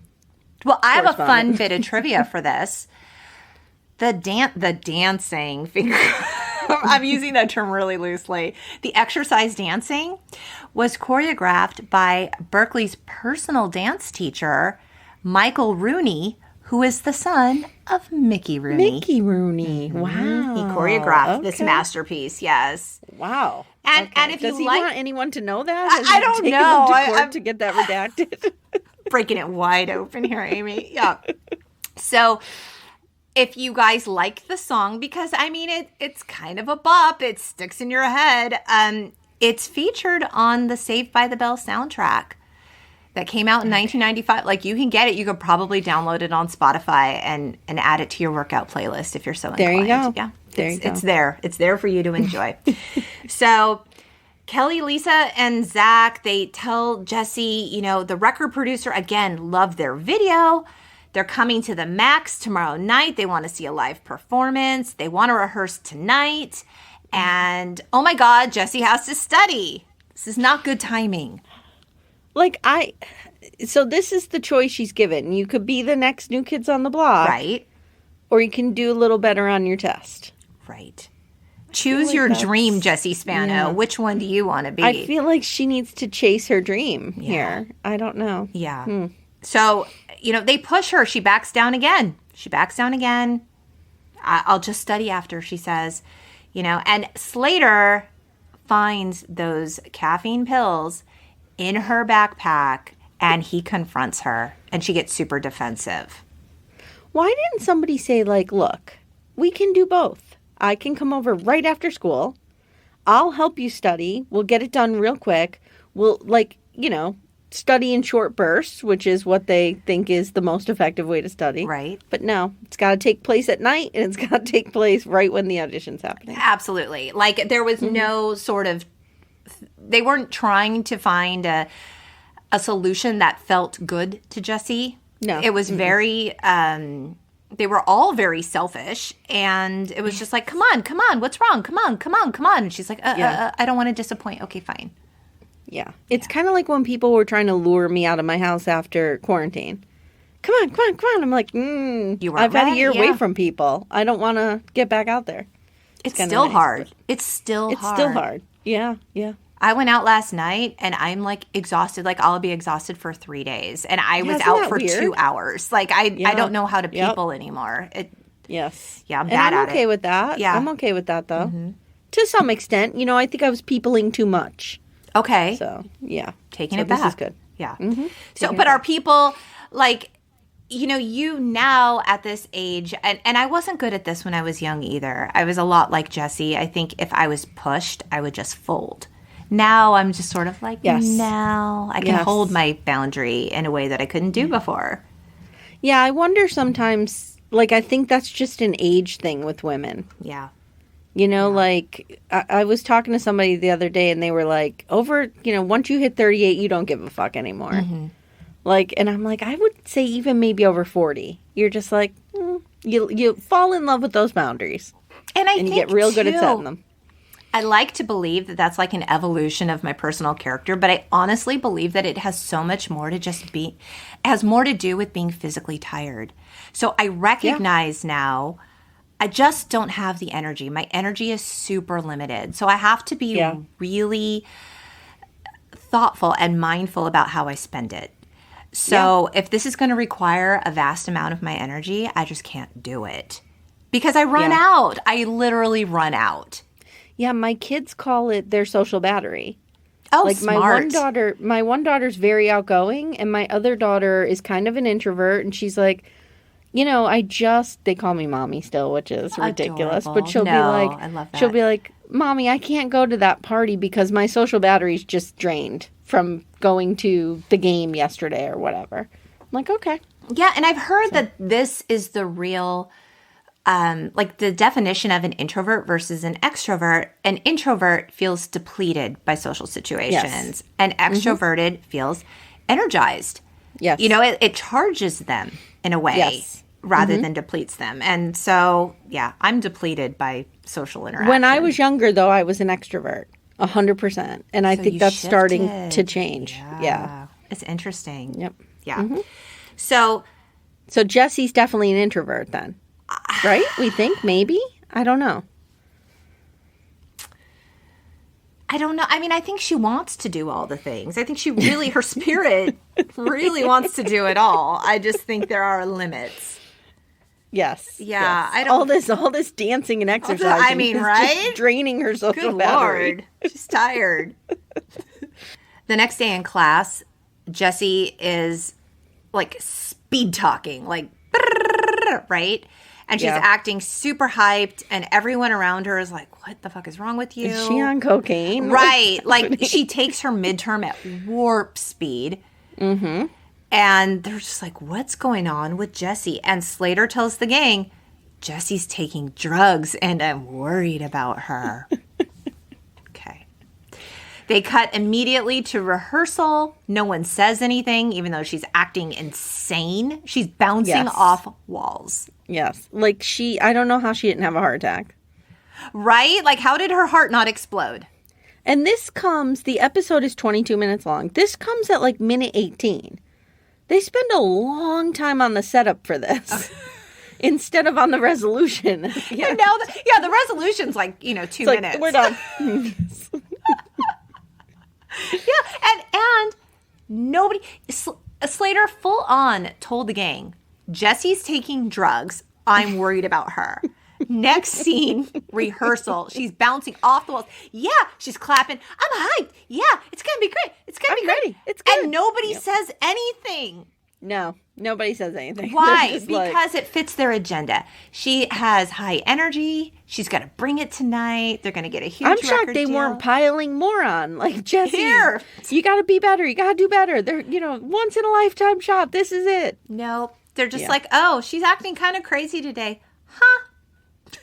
Well, I have a fun correspondent. bit of trivia for this. The dancing finger. I'm using that term really loosely. The exercise dancing was choreographed by Berkeley's personal dance teacher, Michael Rooney, who is the son of Mickey Rooney. Mickey Rooney. Wow. He choreographed this Okay. masterpiece, yes. Wow. And Okay. if you Does he like- want anyone to know that? Has I he don't taken know. them to court I'm- to get that redacted. Breaking it wide open here, Amy. Yeah. So if you guys like the song, because I mean it's kind of a bop, it sticks in your head. It's featured on the Saved by the Bell soundtrack that came out in 1995. Like, you can get it. You could probably download it on Spotify and add it to your workout playlist if you're so inclined. There you go. Yeah, There you go. It's there. It's there for you to enjoy. So Kelly, Lisa, and Zach, they tell Jessie, the record producer, again, loved their video. They're coming to the Max tomorrow night. They want to see a live performance. They want to rehearse tonight. And, oh my God, Jessie has to study. This is not good timing. So this is the choice she's given. You could be the next New Kids on the Block. Right? Or you can do a little better on your test. Right. Choose like your that's- dream, Jessie Spano. yeah. Which one do you want to be? I feel like she needs to chase her dream here. I don't know. Yeah. So, they push her. She backs down again. I'll just study after, she says. And Slater finds those caffeine pills in her backpack and he confronts her and she gets super defensive. Why didn't somebody say, like, look, we can do both. I can come over right after school. I'll help you study. We'll get it done real quick. We'll, study in short bursts, which is what they think is the most effective way to study. Right. But no, it's got to take place at night, and it's got to take place right when the audition's happening. Absolutely. Like, there was no sort of, they weren't trying to find a solution that felt good to Jessie. No. It was very, they were all very selfish. And it was just like, come on, what's wrong? Come on. And she's like, I don't want to disappoint. Okay, fine. Yeah. It's kind of like when people were trying to lure me out of my house after quarantine. Come on. I'm like, You weren't I've had a ready, year away yeah. from people. I don't want to get back out there. It's kinda still nice, hard. but- It's still It's hard. still hard. Yeah. I went out last night and I'm like exhausted. Like, I'll be exhausted for 3 days. And I was isn't out that for weird? 2 hours. Like, I don't know how to Yep. people anymore. Yes. Yeah, I'm And bad I'm at okay it. with that. Yeah. I'm okay with that, though. To some extent. I think I was peopling too much. Okay. So, yeah. Taking So it back. This is good. Yeah. Mm-hmm. So, but are people like, you now at this age, and I wasn't good at this when I was young either. I was a lot like Jessie. I think if I was pushed, I would just fold. Now I'm just sort of like, Yes. now I can Yes. hold my boundary in a way that I couldn't do before. Yeah, I wonder sometimes like, I think that's just an age thing with women. Yeah. You know, like, I was talking to somebody the other day, and they were like, once you hit 38, you don't give a fuck anymore. Mm-hmm. Like, and I'm like, I would say even maybe over 40. You're just like, you fall in love with those boundaries. And I think you get real good at setting them. I like to believe that that's like an evolution of my personal character, but I honestly believe that it has so much more to it has more to do with being physically tired. So I recognize now I just don't have the energy. My energy is super limited. So I have to be really thoughtful and mindful about how I spend it. So if this is going to require a vast amount of my energy, I just can't do it because I run out. I literally run out. Yeah, my kids call it their social battery. Oh, like smart. My one daughter's very outgoing, and my other daughter is kind of an introvert, and she's like, they call me mommy still, which is ridiculous. Adorable. But she'll be like, I love that. She'll be like, Mommy, I can't go to that party because my social battery's just drained from going to the game yesterday or whatever. I'm like, okay. Yeah, and I've heard that this is the real, like the definition of an introvert versus an extrovert. An introvert feels depleted by social situations, and extroverted feels energized. Yes. It charges them in a way rather than depletes them. And so, I'm depleted by social interaction. When I was younger, though, I was an extrovert, 100%. And I think that's starting to change. Yeah. It's interesting. Yep. Yeah. Mm-hmm. So Jessie's definitely an introvert then, right? We think, maybe? I don't know. I don't know. I mean, I think she wants to do all the things. I think she really, her spirit really wants to do it all. I just think there are limits. Yes. Yeah. Yes. I don't. All this dancing and exercising. I mean, right? Just draining her social Good battery. Lord. She's tired. The next day in class, Jessie is like speed talking, like, right? And she's acting super hyped, and everyone around her is like, what the fuck is wrong with you? Is she on cocaine? Right. Like, she takes her midterm at warp speed. Mm-hmm. And they're just like, what's going on with Jessie? And Slater tells the gang, Jessie's taking drugs, and I'm worried about her. Okay. They cut immediately to rehearsal. No one says anything, even though she's acting insane. She's bouncing off walls. Yes. Like I don't know how she didn't have a heart attack. Right? Like, how did her heart not explode? And the episode is 22 minutes long. This comes at like minute 18. They spend a long time on the setup for this instead of on the resolution. Yeah. And now, the resolution's like, 2 minutes. We're done. and nobody, Slater full on told the gang, Jessie's taking drugs. I'm worried about her. Next scene, rehearsal. She's bouncing off the walls. Yeah, she's clapping. I'm hyped. Yeah, it's going to be great. It's going to be great. Ready. It's good. And nobody says anything. No, nobody says anything. Why? Because it fits their agenda. She has high energy. She's going to bring it tonight. They're going to get a huge I'm shocked they deal. weren't piling more on. Like, Jessie, Here. You got to be better. You got to do better. They're, once in a lifetime shot. This is it. Nope. They're just like, oh, she's acting kind of crazy today. Huh?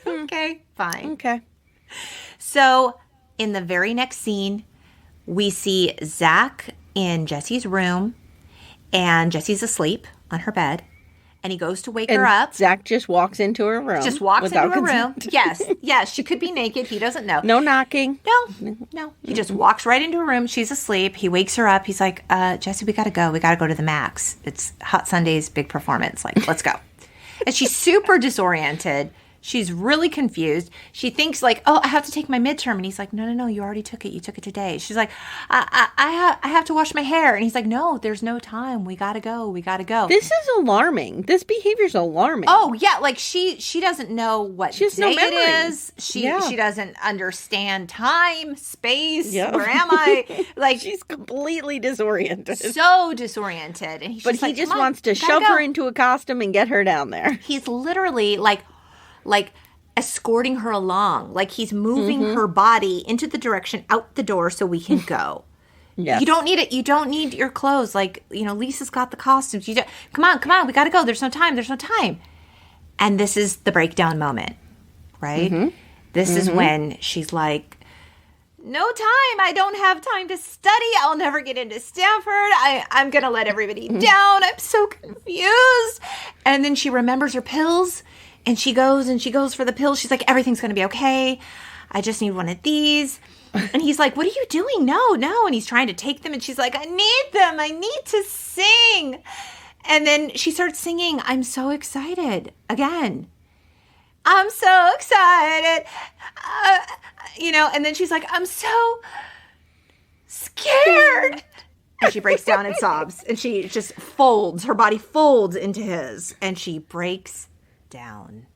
Okay, fine. Okay. So in the very next scene, we see Zack in Jessie's room, and Jessie's asleep on her bed, and he goes to wake her up. Zack just walks into her room. Just walks into her room. Yes, she could be naked. He doesn't know. No knocking. No. He just walks right into her room. She's asleep. He wakes her up. He's like, Jessie, we got to go. We got to go to the Max. It's Hot Sunday's big performance. Like, let's go. And she's super disoriented. She's really confused. She thinks like, oh, I have to take my midterm. And he's like, no, you already took it. You took it today. She's like, I have to wash my hair. And he's like, no, there's no time. We got to go. This is alarming. This behavior's alarming. Oh, yeah. Like she doesn't know what day it is. She doesn't understand time, space. Yep. Where am I? Like she's completely disoriented. So disoriented. And he just wants to shove her into a costume and get her down there. He's literally like escorting her along, like he's moving her body into the direction out the door so we can go. You don't need it. You don't need your clothes. Like, Lisa's got the costumes. Come on. We got to go. There's no time. And this is the breakdown moment, right? Mm-hmm. This is when she's like, no time. I don't have time to study. I'll never get into Stanford. I'm going to let everybody down. I'm so confused. And then she remembers her pills and she goes for the pills. She's like, everything's going to be okay. I just need one of these. And he's like, what are you doing? No. And he's trying to take them. And she's like, I need them. I need to sing. And then she starts singing, I'm so excited again. I'm so excited. And then she's like, I'm so scared. And she breaks down and sobs. And she just folds. Her body folds into his. And she breaks down.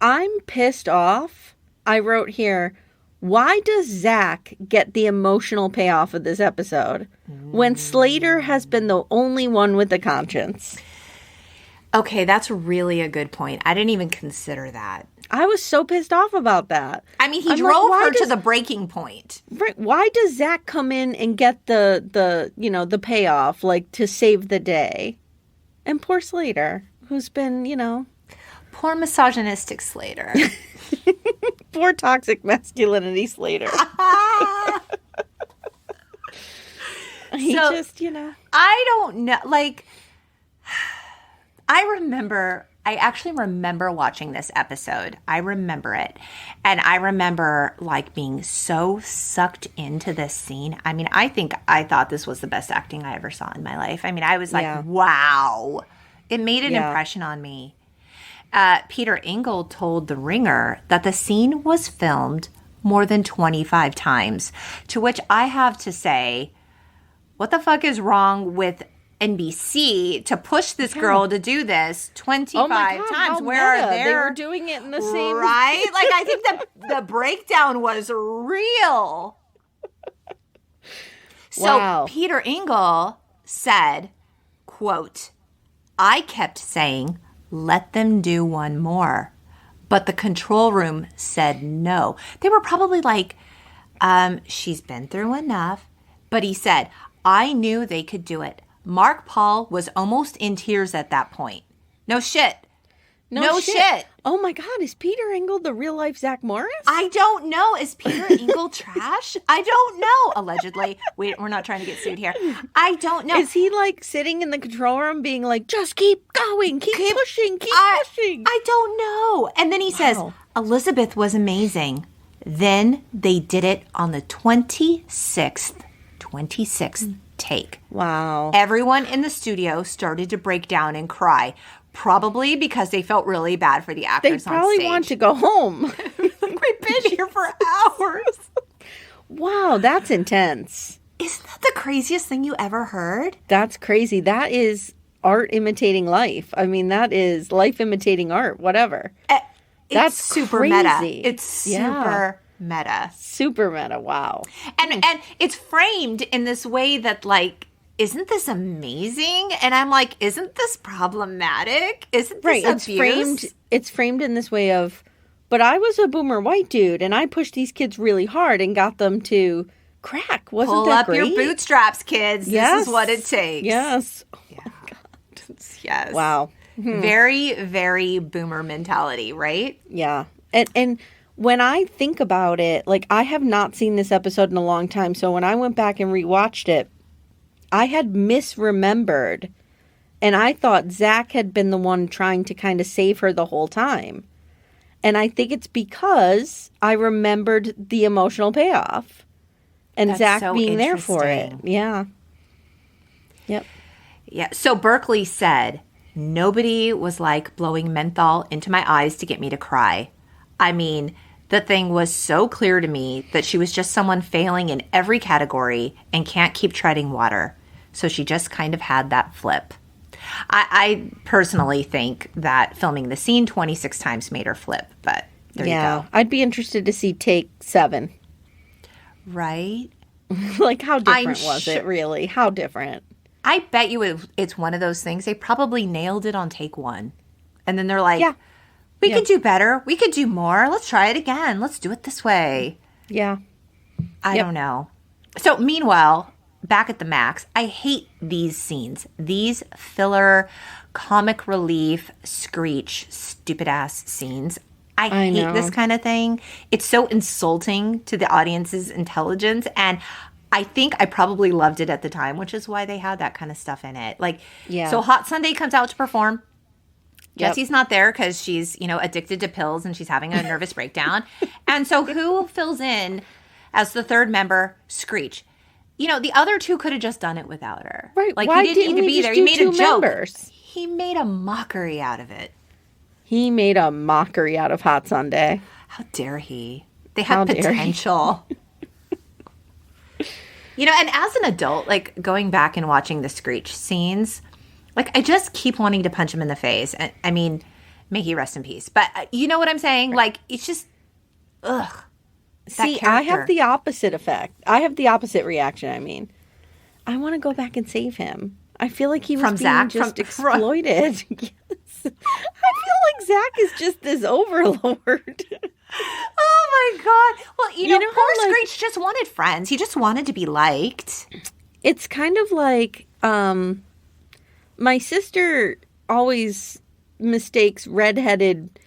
I'm pissed off. I wrote here, why does Zack get the emotional payoff of this episode when Slater has been the only one with a conscience? Okay, that's really a good point. I didn't even consider that. I was so pissed off about that. I mean, he drove her to the breaking point. Right. Why does Zack come in and get the payoff, like, to save the day? And poor Slater, who's been, Poor misogynistic Slater. Poor toxic masculinity Slater. He just. I don't know. Like, I actually remember watching this episode. I remember it. And I remember, like, being so sucked into this scene. I mean, I thought this was the best acting I ever saw in my life. I mean, I was like, wow. It made an impression on me. Peter Engel told The Ringer that the scene was filmed more than 25 times, to which I have to say, what the fuck is wrong with NBC to push this girl to do this 25 times? Where are they? They were doing it in the same... Right? Like, I think the breakdown was real. So Peter Engel said, quote, I kept saying, let them do one more. But the control room said no. They were probably like, she's been through enough. But he said, I knew they could do it. Mark Paul was almost in tears at that point. No shit. No shit. Oh my God, is Peter Engel the real life Zack Morris? I don't know. Is Peter Engel trash? I don't know. Allegedly. We're not trying to get sued here. I don't know. Is he like sitting in the control room being like, just keep going, keep pushing, keep pushing? I don't know. And then he says, Elizabeth was amazing. Then they did it on the 26th take. Wow. Everyone in the studio started to break down and cry. Probably because they felt really bad for the actors on stage. They probably want to go home. We've been here for hours. Wow, that's intense. Isn't that the craziest thing you ever heard? That's crazy. That is art imitating life. I mean, that is life imitating art, whatever. That's super crazy. Meta. It's super meta. Super meta, wow. And it's framed in this way that, like, isn't this amazing? And I'm like, isn't this problematic? Isn't this abuse? It's framed in this way of, but I was a boomer white dude, and I pushed these kids really hard and got them to crack. Wasn't that great? Pull up your bootstraps, kids. Yes. This is what it takes. Yes. Oh, yeah. my God. Yes. Wow. Very, very boomer mentality, right? Yeah. And when I think about it, like, I have not seen this episode in a long time, so when I went back and rewatched it, I had misremembered, and I thought Zack had been the one trying to kind of save her the whole time. And I think it's because I remembered the emotional payoff and Zack being there for it. Yeah. Yep. Yeah. So Berkeley said, nobody was like blowing menthol into my eyes to get me to cry. I mean, the thing was so clear to me that she was just someone failing in every category and can't keep treading water. So she just kind of had that flip. I personally think that filming the scene 26 times made her flip, but there you go. I'd be interested to see take 7. Right? Like, how different was it, really? How different? I bet you it's one of those things. They probably nailed it on take 1. And then they're like, we could do better. We could do more. Let's try it again. Let's do it this way. Yeah. I don't know. So meanwhile, back at the max, I hate these scenes. These filler, comic relief, screech, stupid-ass scenes. I hate this kind of thing. It's so insulting to the audience's intelligence, and I think I probably loved it at the time, which is why they had that kind of stuff in it. Like, so Hot Sundae comes out to perform. Jessie's not there because she's, addicted to pills and she's having a nervous breakdown. And so who fills in as the third member? Screech. The other two could have just done it without her. Right. Like, why he didn't need to be there. He made a joke. Members? He made a mockery out of it. He made a mockery out of Hot Sundae. How dare he? They had potential. And as an adult, like, going back and watching the Screech scenes, like, I just keep wanting to punch him in the face. And I mean, may he rest in peace. But you know what I'm saying? Like, it's just, ugh. See, I have the opposite effect. I have the opposite reaction, I mean. I want to go back and save him. I feel like he was being just exploited. Yes. I feel like Zack is just this overlord. Oh, my God. Well, poor Screech just wanted friends. He just wanted to be liked. It's kind of like my sister always mistakes redheaded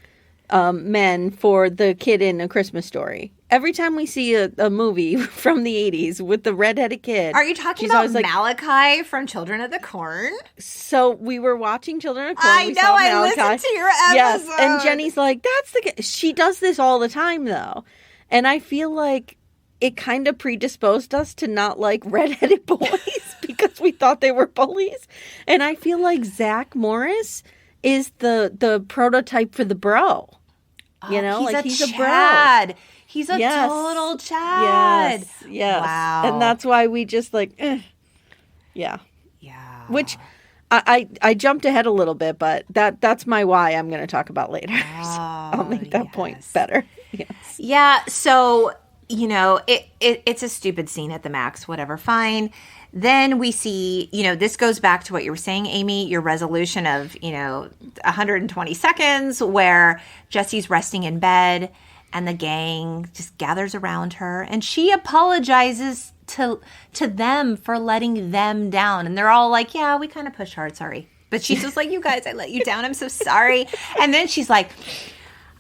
men for the kid in A Christmas Story. Every time we see a movie from the 80s with the redheaded kid. Are you talking about Malachi from Children of the Corn? So we were watching Children of the Corn. I know, I listened to your episode. Yes, and Jenny's like, that's the kid. She does this all the time, though. And I feel like it kind of predisposed us to not like redheaded boys because we thought they were bullies. And I feel like Zack Morris is the prototype for the bro. He's a Chad. He's a total Chad. Yes. Wow. And that's why we just like, yeah. Yeah. Which I jumped ahead a little bit, but that's my why I'm going to talk about later. So I'll make that point better. Yes. Yeah. So, it's a stupid scene at the max, whatever, fine. Then we see, this goes back to what you were saying, Amy, your resolution of, 120 seconds where Jessie's resting in bed and the gang just gathers around her and she apologizes to them for letting them down. And they're all like, yeah, we kind of pushed hard. Sorry. But she's just like, you guys, I let you down. I'm so sorry. And then she's like,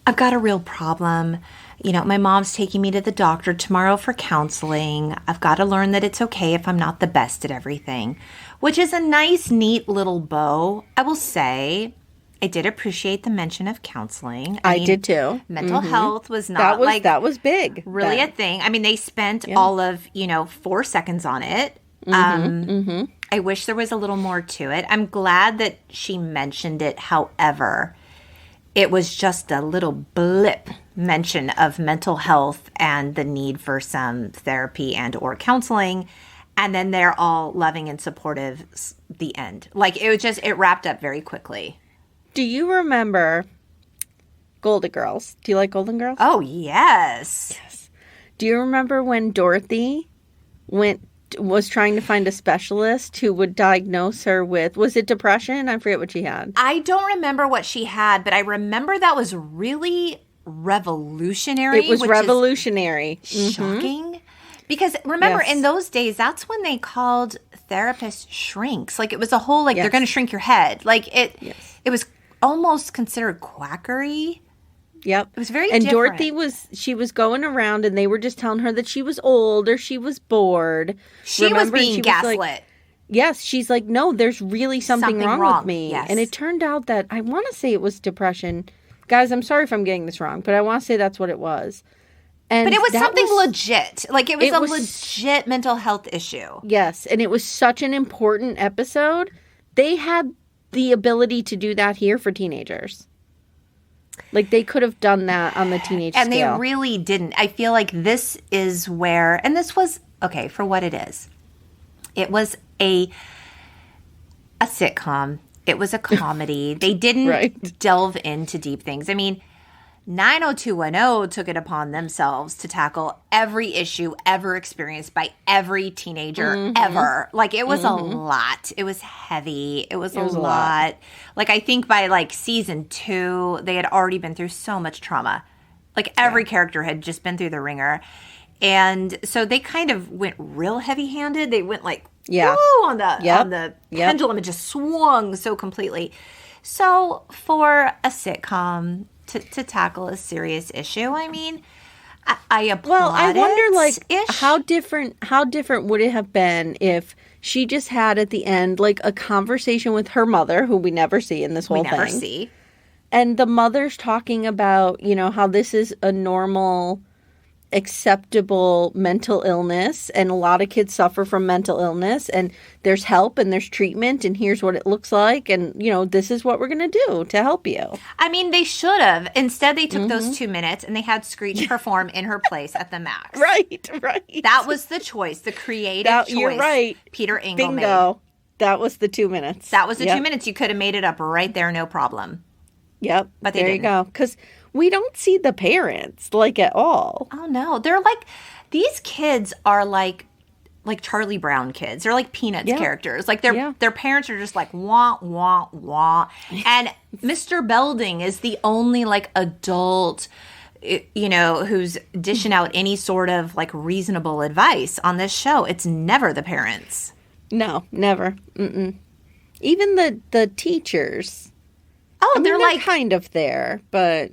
I've got a real problem. My mom's taking me to the doctor tomorrow for counseling. I've got to learn that it's okay if I'm not the best at everything, which is a nice, neat little bow. I will say I did appreciate the mention of counseling. I did too. Mental health was not that was big. Really a thing. I mean, they spent all of, 4 seconds on it. I wish there was a little more to it. I'm glad that she mentioned it. However, it was just a little blip mention of mental health and the need for some therapy and or counseling. And then they're all loving and supportive. The end. Like, it wrapped up very quickly. Do you remember Golden Girls? Do you like Golden Girls? Oh, yes. Do you remember when Dorothy was trying to find a specialist who would diagnose her with, was it depression? I forget what she had. I don't remember what she had, but I remember that was really revolutionary. It was revolutionary. Shocking. Because remember, in those days, that's when they called therapists shrinks. Like, it was a whole, they're going to shrink your head. Like, it was almost considered quackery. Yep. It was very different. And Dorothy was going around and they were just telling her that she was old or she was bored. She was being gaslit. Yes. She's like, no, there's really something wrong with me. Yes. And it turned out that, I want to say it was depression. Guys, I'm sorry if I'm getting this wrong, but I want to say that's what it was. But it was something legit. Like, it was a legit mental health issue. Yes. And it was such an important episode. They had the ability to do that here for teenagers. Like, they could have done that on the teenage scale. And they really didn't. I feel like this is where, and this was, okay, for what it is. It was a sitcom. It was a comedy. They didn't delve into deep things. I mean, 90210 took it upon themselves to tackle every issue ever experienced by every teenager ever. Like, it was a lot. It was heavy. It was a lot. Like, I think by season 2, they had already been through so much trauma. Like, every character had just been through the ringer. And so they kind of went real heavy-handed. They went like, Yeah. woo, on the pendulum. It just swung so completely. So for a sitcom to tackle a serious issue, I mean, I applaud Well, I wonder, like, ish. how different would it have been if she just had at the end, like, a conversation with her mother, who we never see in this whole thing. We never see. And the mother's talking about, you know, how this is a normal, acceptable mental illness, and a lot of kids suffer from mental illness, and there's help and there's treatment, and here's what it looks like, and, you know, this is what we're going to do to help you. I mean, they should have. Instead, they took those 2 minutes and they had Screech perform in her place at the Max. Right. That was the choice, the creative choice. You're right. Peter Engel Bingo. made. That was the 2 minutes. That was the 2 minutes. You could have made it up right there, no problem. Yep. But they there didn't. you go. Because we don't see the parents, like, at all. Oh, no. They're like, these kids are like Charlie Brown kids. They're like Peanuts characters. Like, their parents are just like, wah, wah, wah. And Mr. Belding is the only, like, adult, you know, who's dishing out any sort of, like, reasonable advice on this show. It's never the parents. No, never. Mm-mm. Even the teachers. Oh, I mean, they're like kind of there, but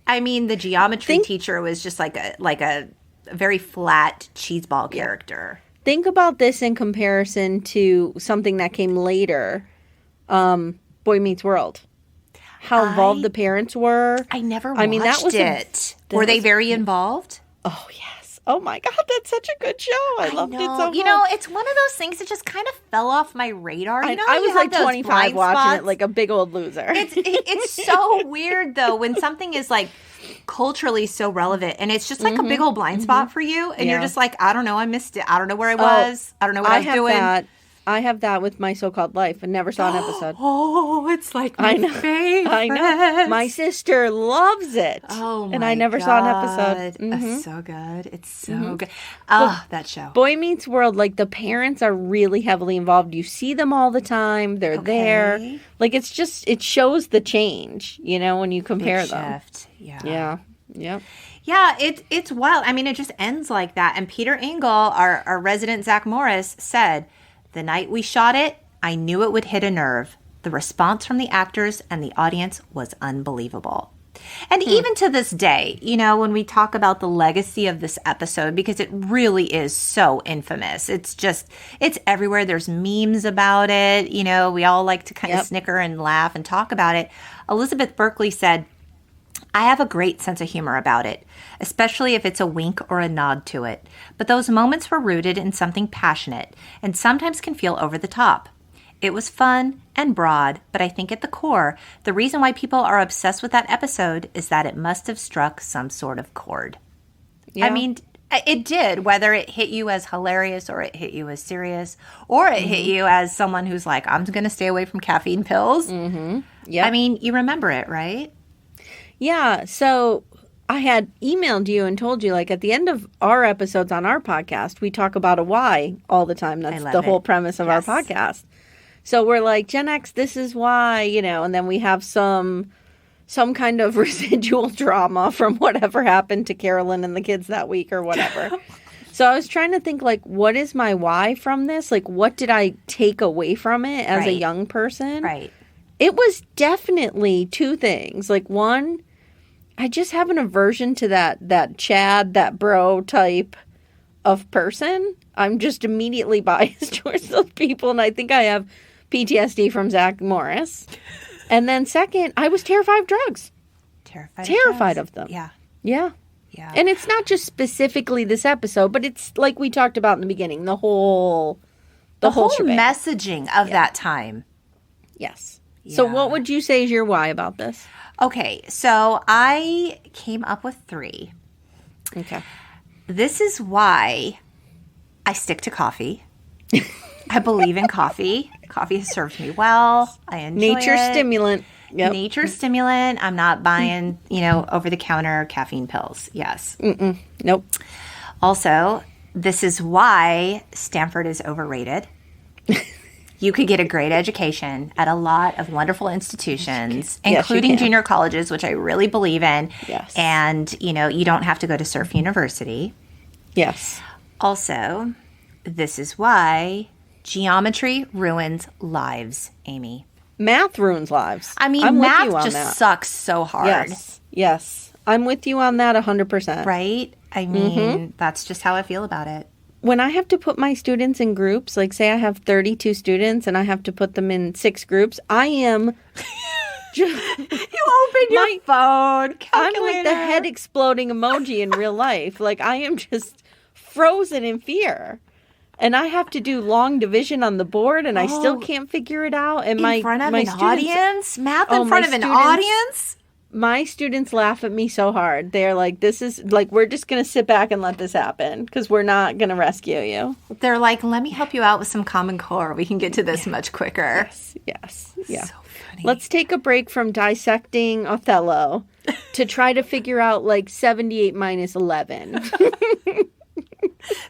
I mean, the geometry teacher was just like a very flat cheeseball character. think about this in comparison to something that came later, Boy Meets World. How involved the parents were. I never watched it. Were they very involved? Oh, yes. Oh, my God. That's such a good show. I loved it so much. You know, it's one of those things that just kind of fell off my radar. You know, I was like 25 watching spots? it like a big old loser. It's so weird, though, when something is like culturally so relevant and it's just like a big old blind spot for you. And you're just like, I don't know. I missed it. I don't know where I was. I don't know what I was doing. I have that with My So-Called Life and never saw an episode. Oh, it's like my favorite. I know. My sister loves it. Oh, my And I never saw an episode. It's so good. It's so good. Oh, that show. Boy Meets World, like, the parents are really heavily involved. You see them all the time. They're there. Like, it's just, it shows the change, you know, when you compare them. Shift. Yeah. Yeah. Yep. Yeah, it's wild. I mean, it just ends like that. And Peter Engel, our resident Zack Morris, said, "The night we shot it, I knew it would hit a nerve. The response from the actors and the audience was unbelievable." And even to this day, you know, when we talk about the legacy of this episode, because it really is so infamous, it's everywhere. There's memes about it. You know, we all like to kind of snicker and laugh and talk about it. Elizabeth Berkley said, "I have a great sense of humor about it, especially if it's a wink or a nod to it. But those moments were rooted in something passionate and sometimes can feel over the top. It was fun and broad, but I think at the core, the reason why people are obsessed with that episode is that it must have struck some sort of chord." Yeah. I mean, it did, whether it hit you as hilarious or it hit you as serious or it hit you as someone who's like, I'm going to stay away from caffeine pills. Yeah. I mean, you remember it, right? Yeah, so I had emailed you and told you, like, at the end of our episodes on our podcast, we talk about a why all the time. That's the whole premise of our podcast. So we're like, Gen X, this is why, you know, and then we have some kind of residual drama from whatever happened to Carolyn and the kids that week or whatever. So I was trying to think, like, what is my why from this? Like, what did I take away from it as a young person? Right. It was definitely two things. Like, one, I just have an aversion to that Chad, that bro type of person. I'm just immediately biased towards those people, and I think I have PTSD from Zack Morris. And then second, I was terrified of drugs. Terrified of them. Yeah. Yeah. Yeah. And it's not just specifically this episode, but it's like we talked about in the beginning, the whole shebang. Messaging of that time. Yes. Yeah. So what would you say is your why about this? Okay, so I came up with 3. Okay. This is why I stick to coffee. I believe in coffee. Coffee has served me well. I enjoy Nature it. stimulant. Yep. Nature stimulant. I'm not buying, you know, over-the-counter caffeine pills. Yes. Nope. Also, this is why Stanford is overrated. You could get a great education at a lot of wonderful institutions, including junior colleges, which I really believe in. Yes. And, you know, you don't have to go to Surf University. Yes. Also, this is why geometry ruins lives, Amy. Math ruins lives. I mean, I'm math with you on just that. sucks so hard. Yes. I'm with you on that 100%. Right? I mean, that's just how I feel about it. When I have to put my students in groups, like say I have 32 students and I have to put them in 6 groups, I am just... You open your phone, calculator. I'm like the head exploding emoji in real life. Like I am just frozen in fear. And I have to do long division on the board and I still can't figure it out. And in front of an audience? Math in front of an audience? My students laugh at me so hard. They're like, this is like, we're just going to sit back and let this happen because we're not going to rescue you. They're like, let me help you out with some Common Core. We can get to this much quicker. Yes. Yeah. So funny. Let's take a break from dissecting Othello to try to figure out like 78 minus 11.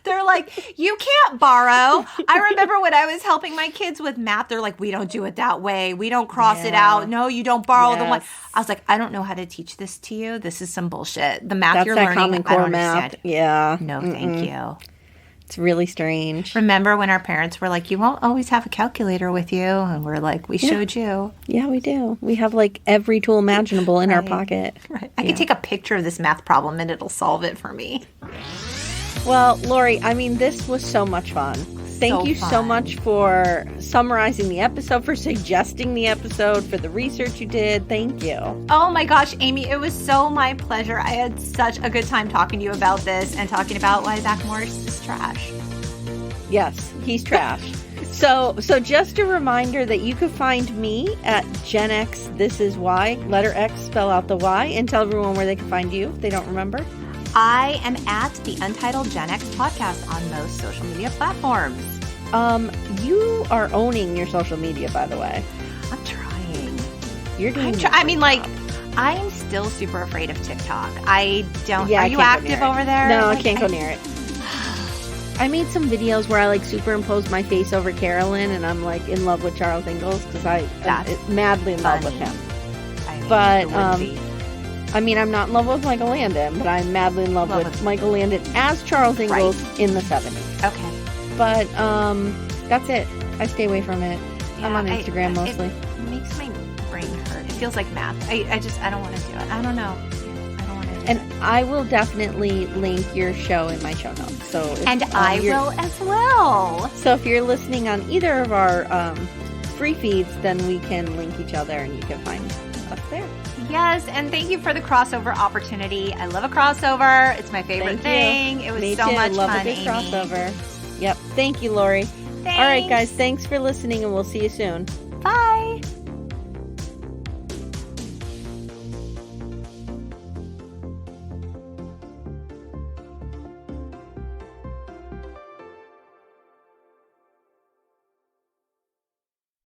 They're like, you can't borrow. I remember when I was helping my kids with math, they're like, we don't do it that way. We don't cross it out. No, you don't borrow the one. I was like, I don't know how to teach this to you. This is some bullshit. The math you're learning, Common Core I don't math. understand. Yeah. No, thank you. It's really strange. Remember when our parents were like, you won't always have a calculator with you? And we're like, we showed you. Yeah, we do. We have like every tool imaginable in our pocket. Right. I could take a picture of this math problem and it'll solve it for me. Well, Lori, I mean, this was so much fun. Thank you so much for summarizing the episode, for suggesting the episode, for the research you did. Thank you. Oh my gosh, Amy, it was so my pleasure. I had such a good time talking to you about this and talking about why Zack Morris is trash. Yes, he's trash. So just a reminder that you could find me at Gen X This Is Why, letter X, spell out the Y, and tell everyone where they can find you if they don't remember. I am at the Untitled Gen X podcast on most social media platforms. You are owning your social media, by the way. I'm trying. You're doing. I'm still super afraid of TikTok. I don't. Yeah, are you active over there? No, I can't go near it. I made some videos where I like superimpose my face over Carolyn, and I'm like in love with Charles Ingalls because I'm madly in love with him. I mean, I'm not in love with Michael Landon, but I'm madly in love with Michael Landon as Charles Ingalls in the 70s. Okay. But that's it. I stay away from it. Yeah, I'm on Instagram mostly. It makes my brain hurt. It feels like math. I don't want to do it. I don't know. I don't want to do it. And I will definitely link your show in my show notes. So I will as well. So if you're listening on either of our free feeds, then we can link each other and you can find us there. Yes, and thank you for the crossover opportunity. I love a crossover. It's my favorite thing. It was so much love fun, a good Amy. Crossover. Yep. Thank you, Lori. Thanks. All right, guys. Thanks for listening, and we'll see you soon.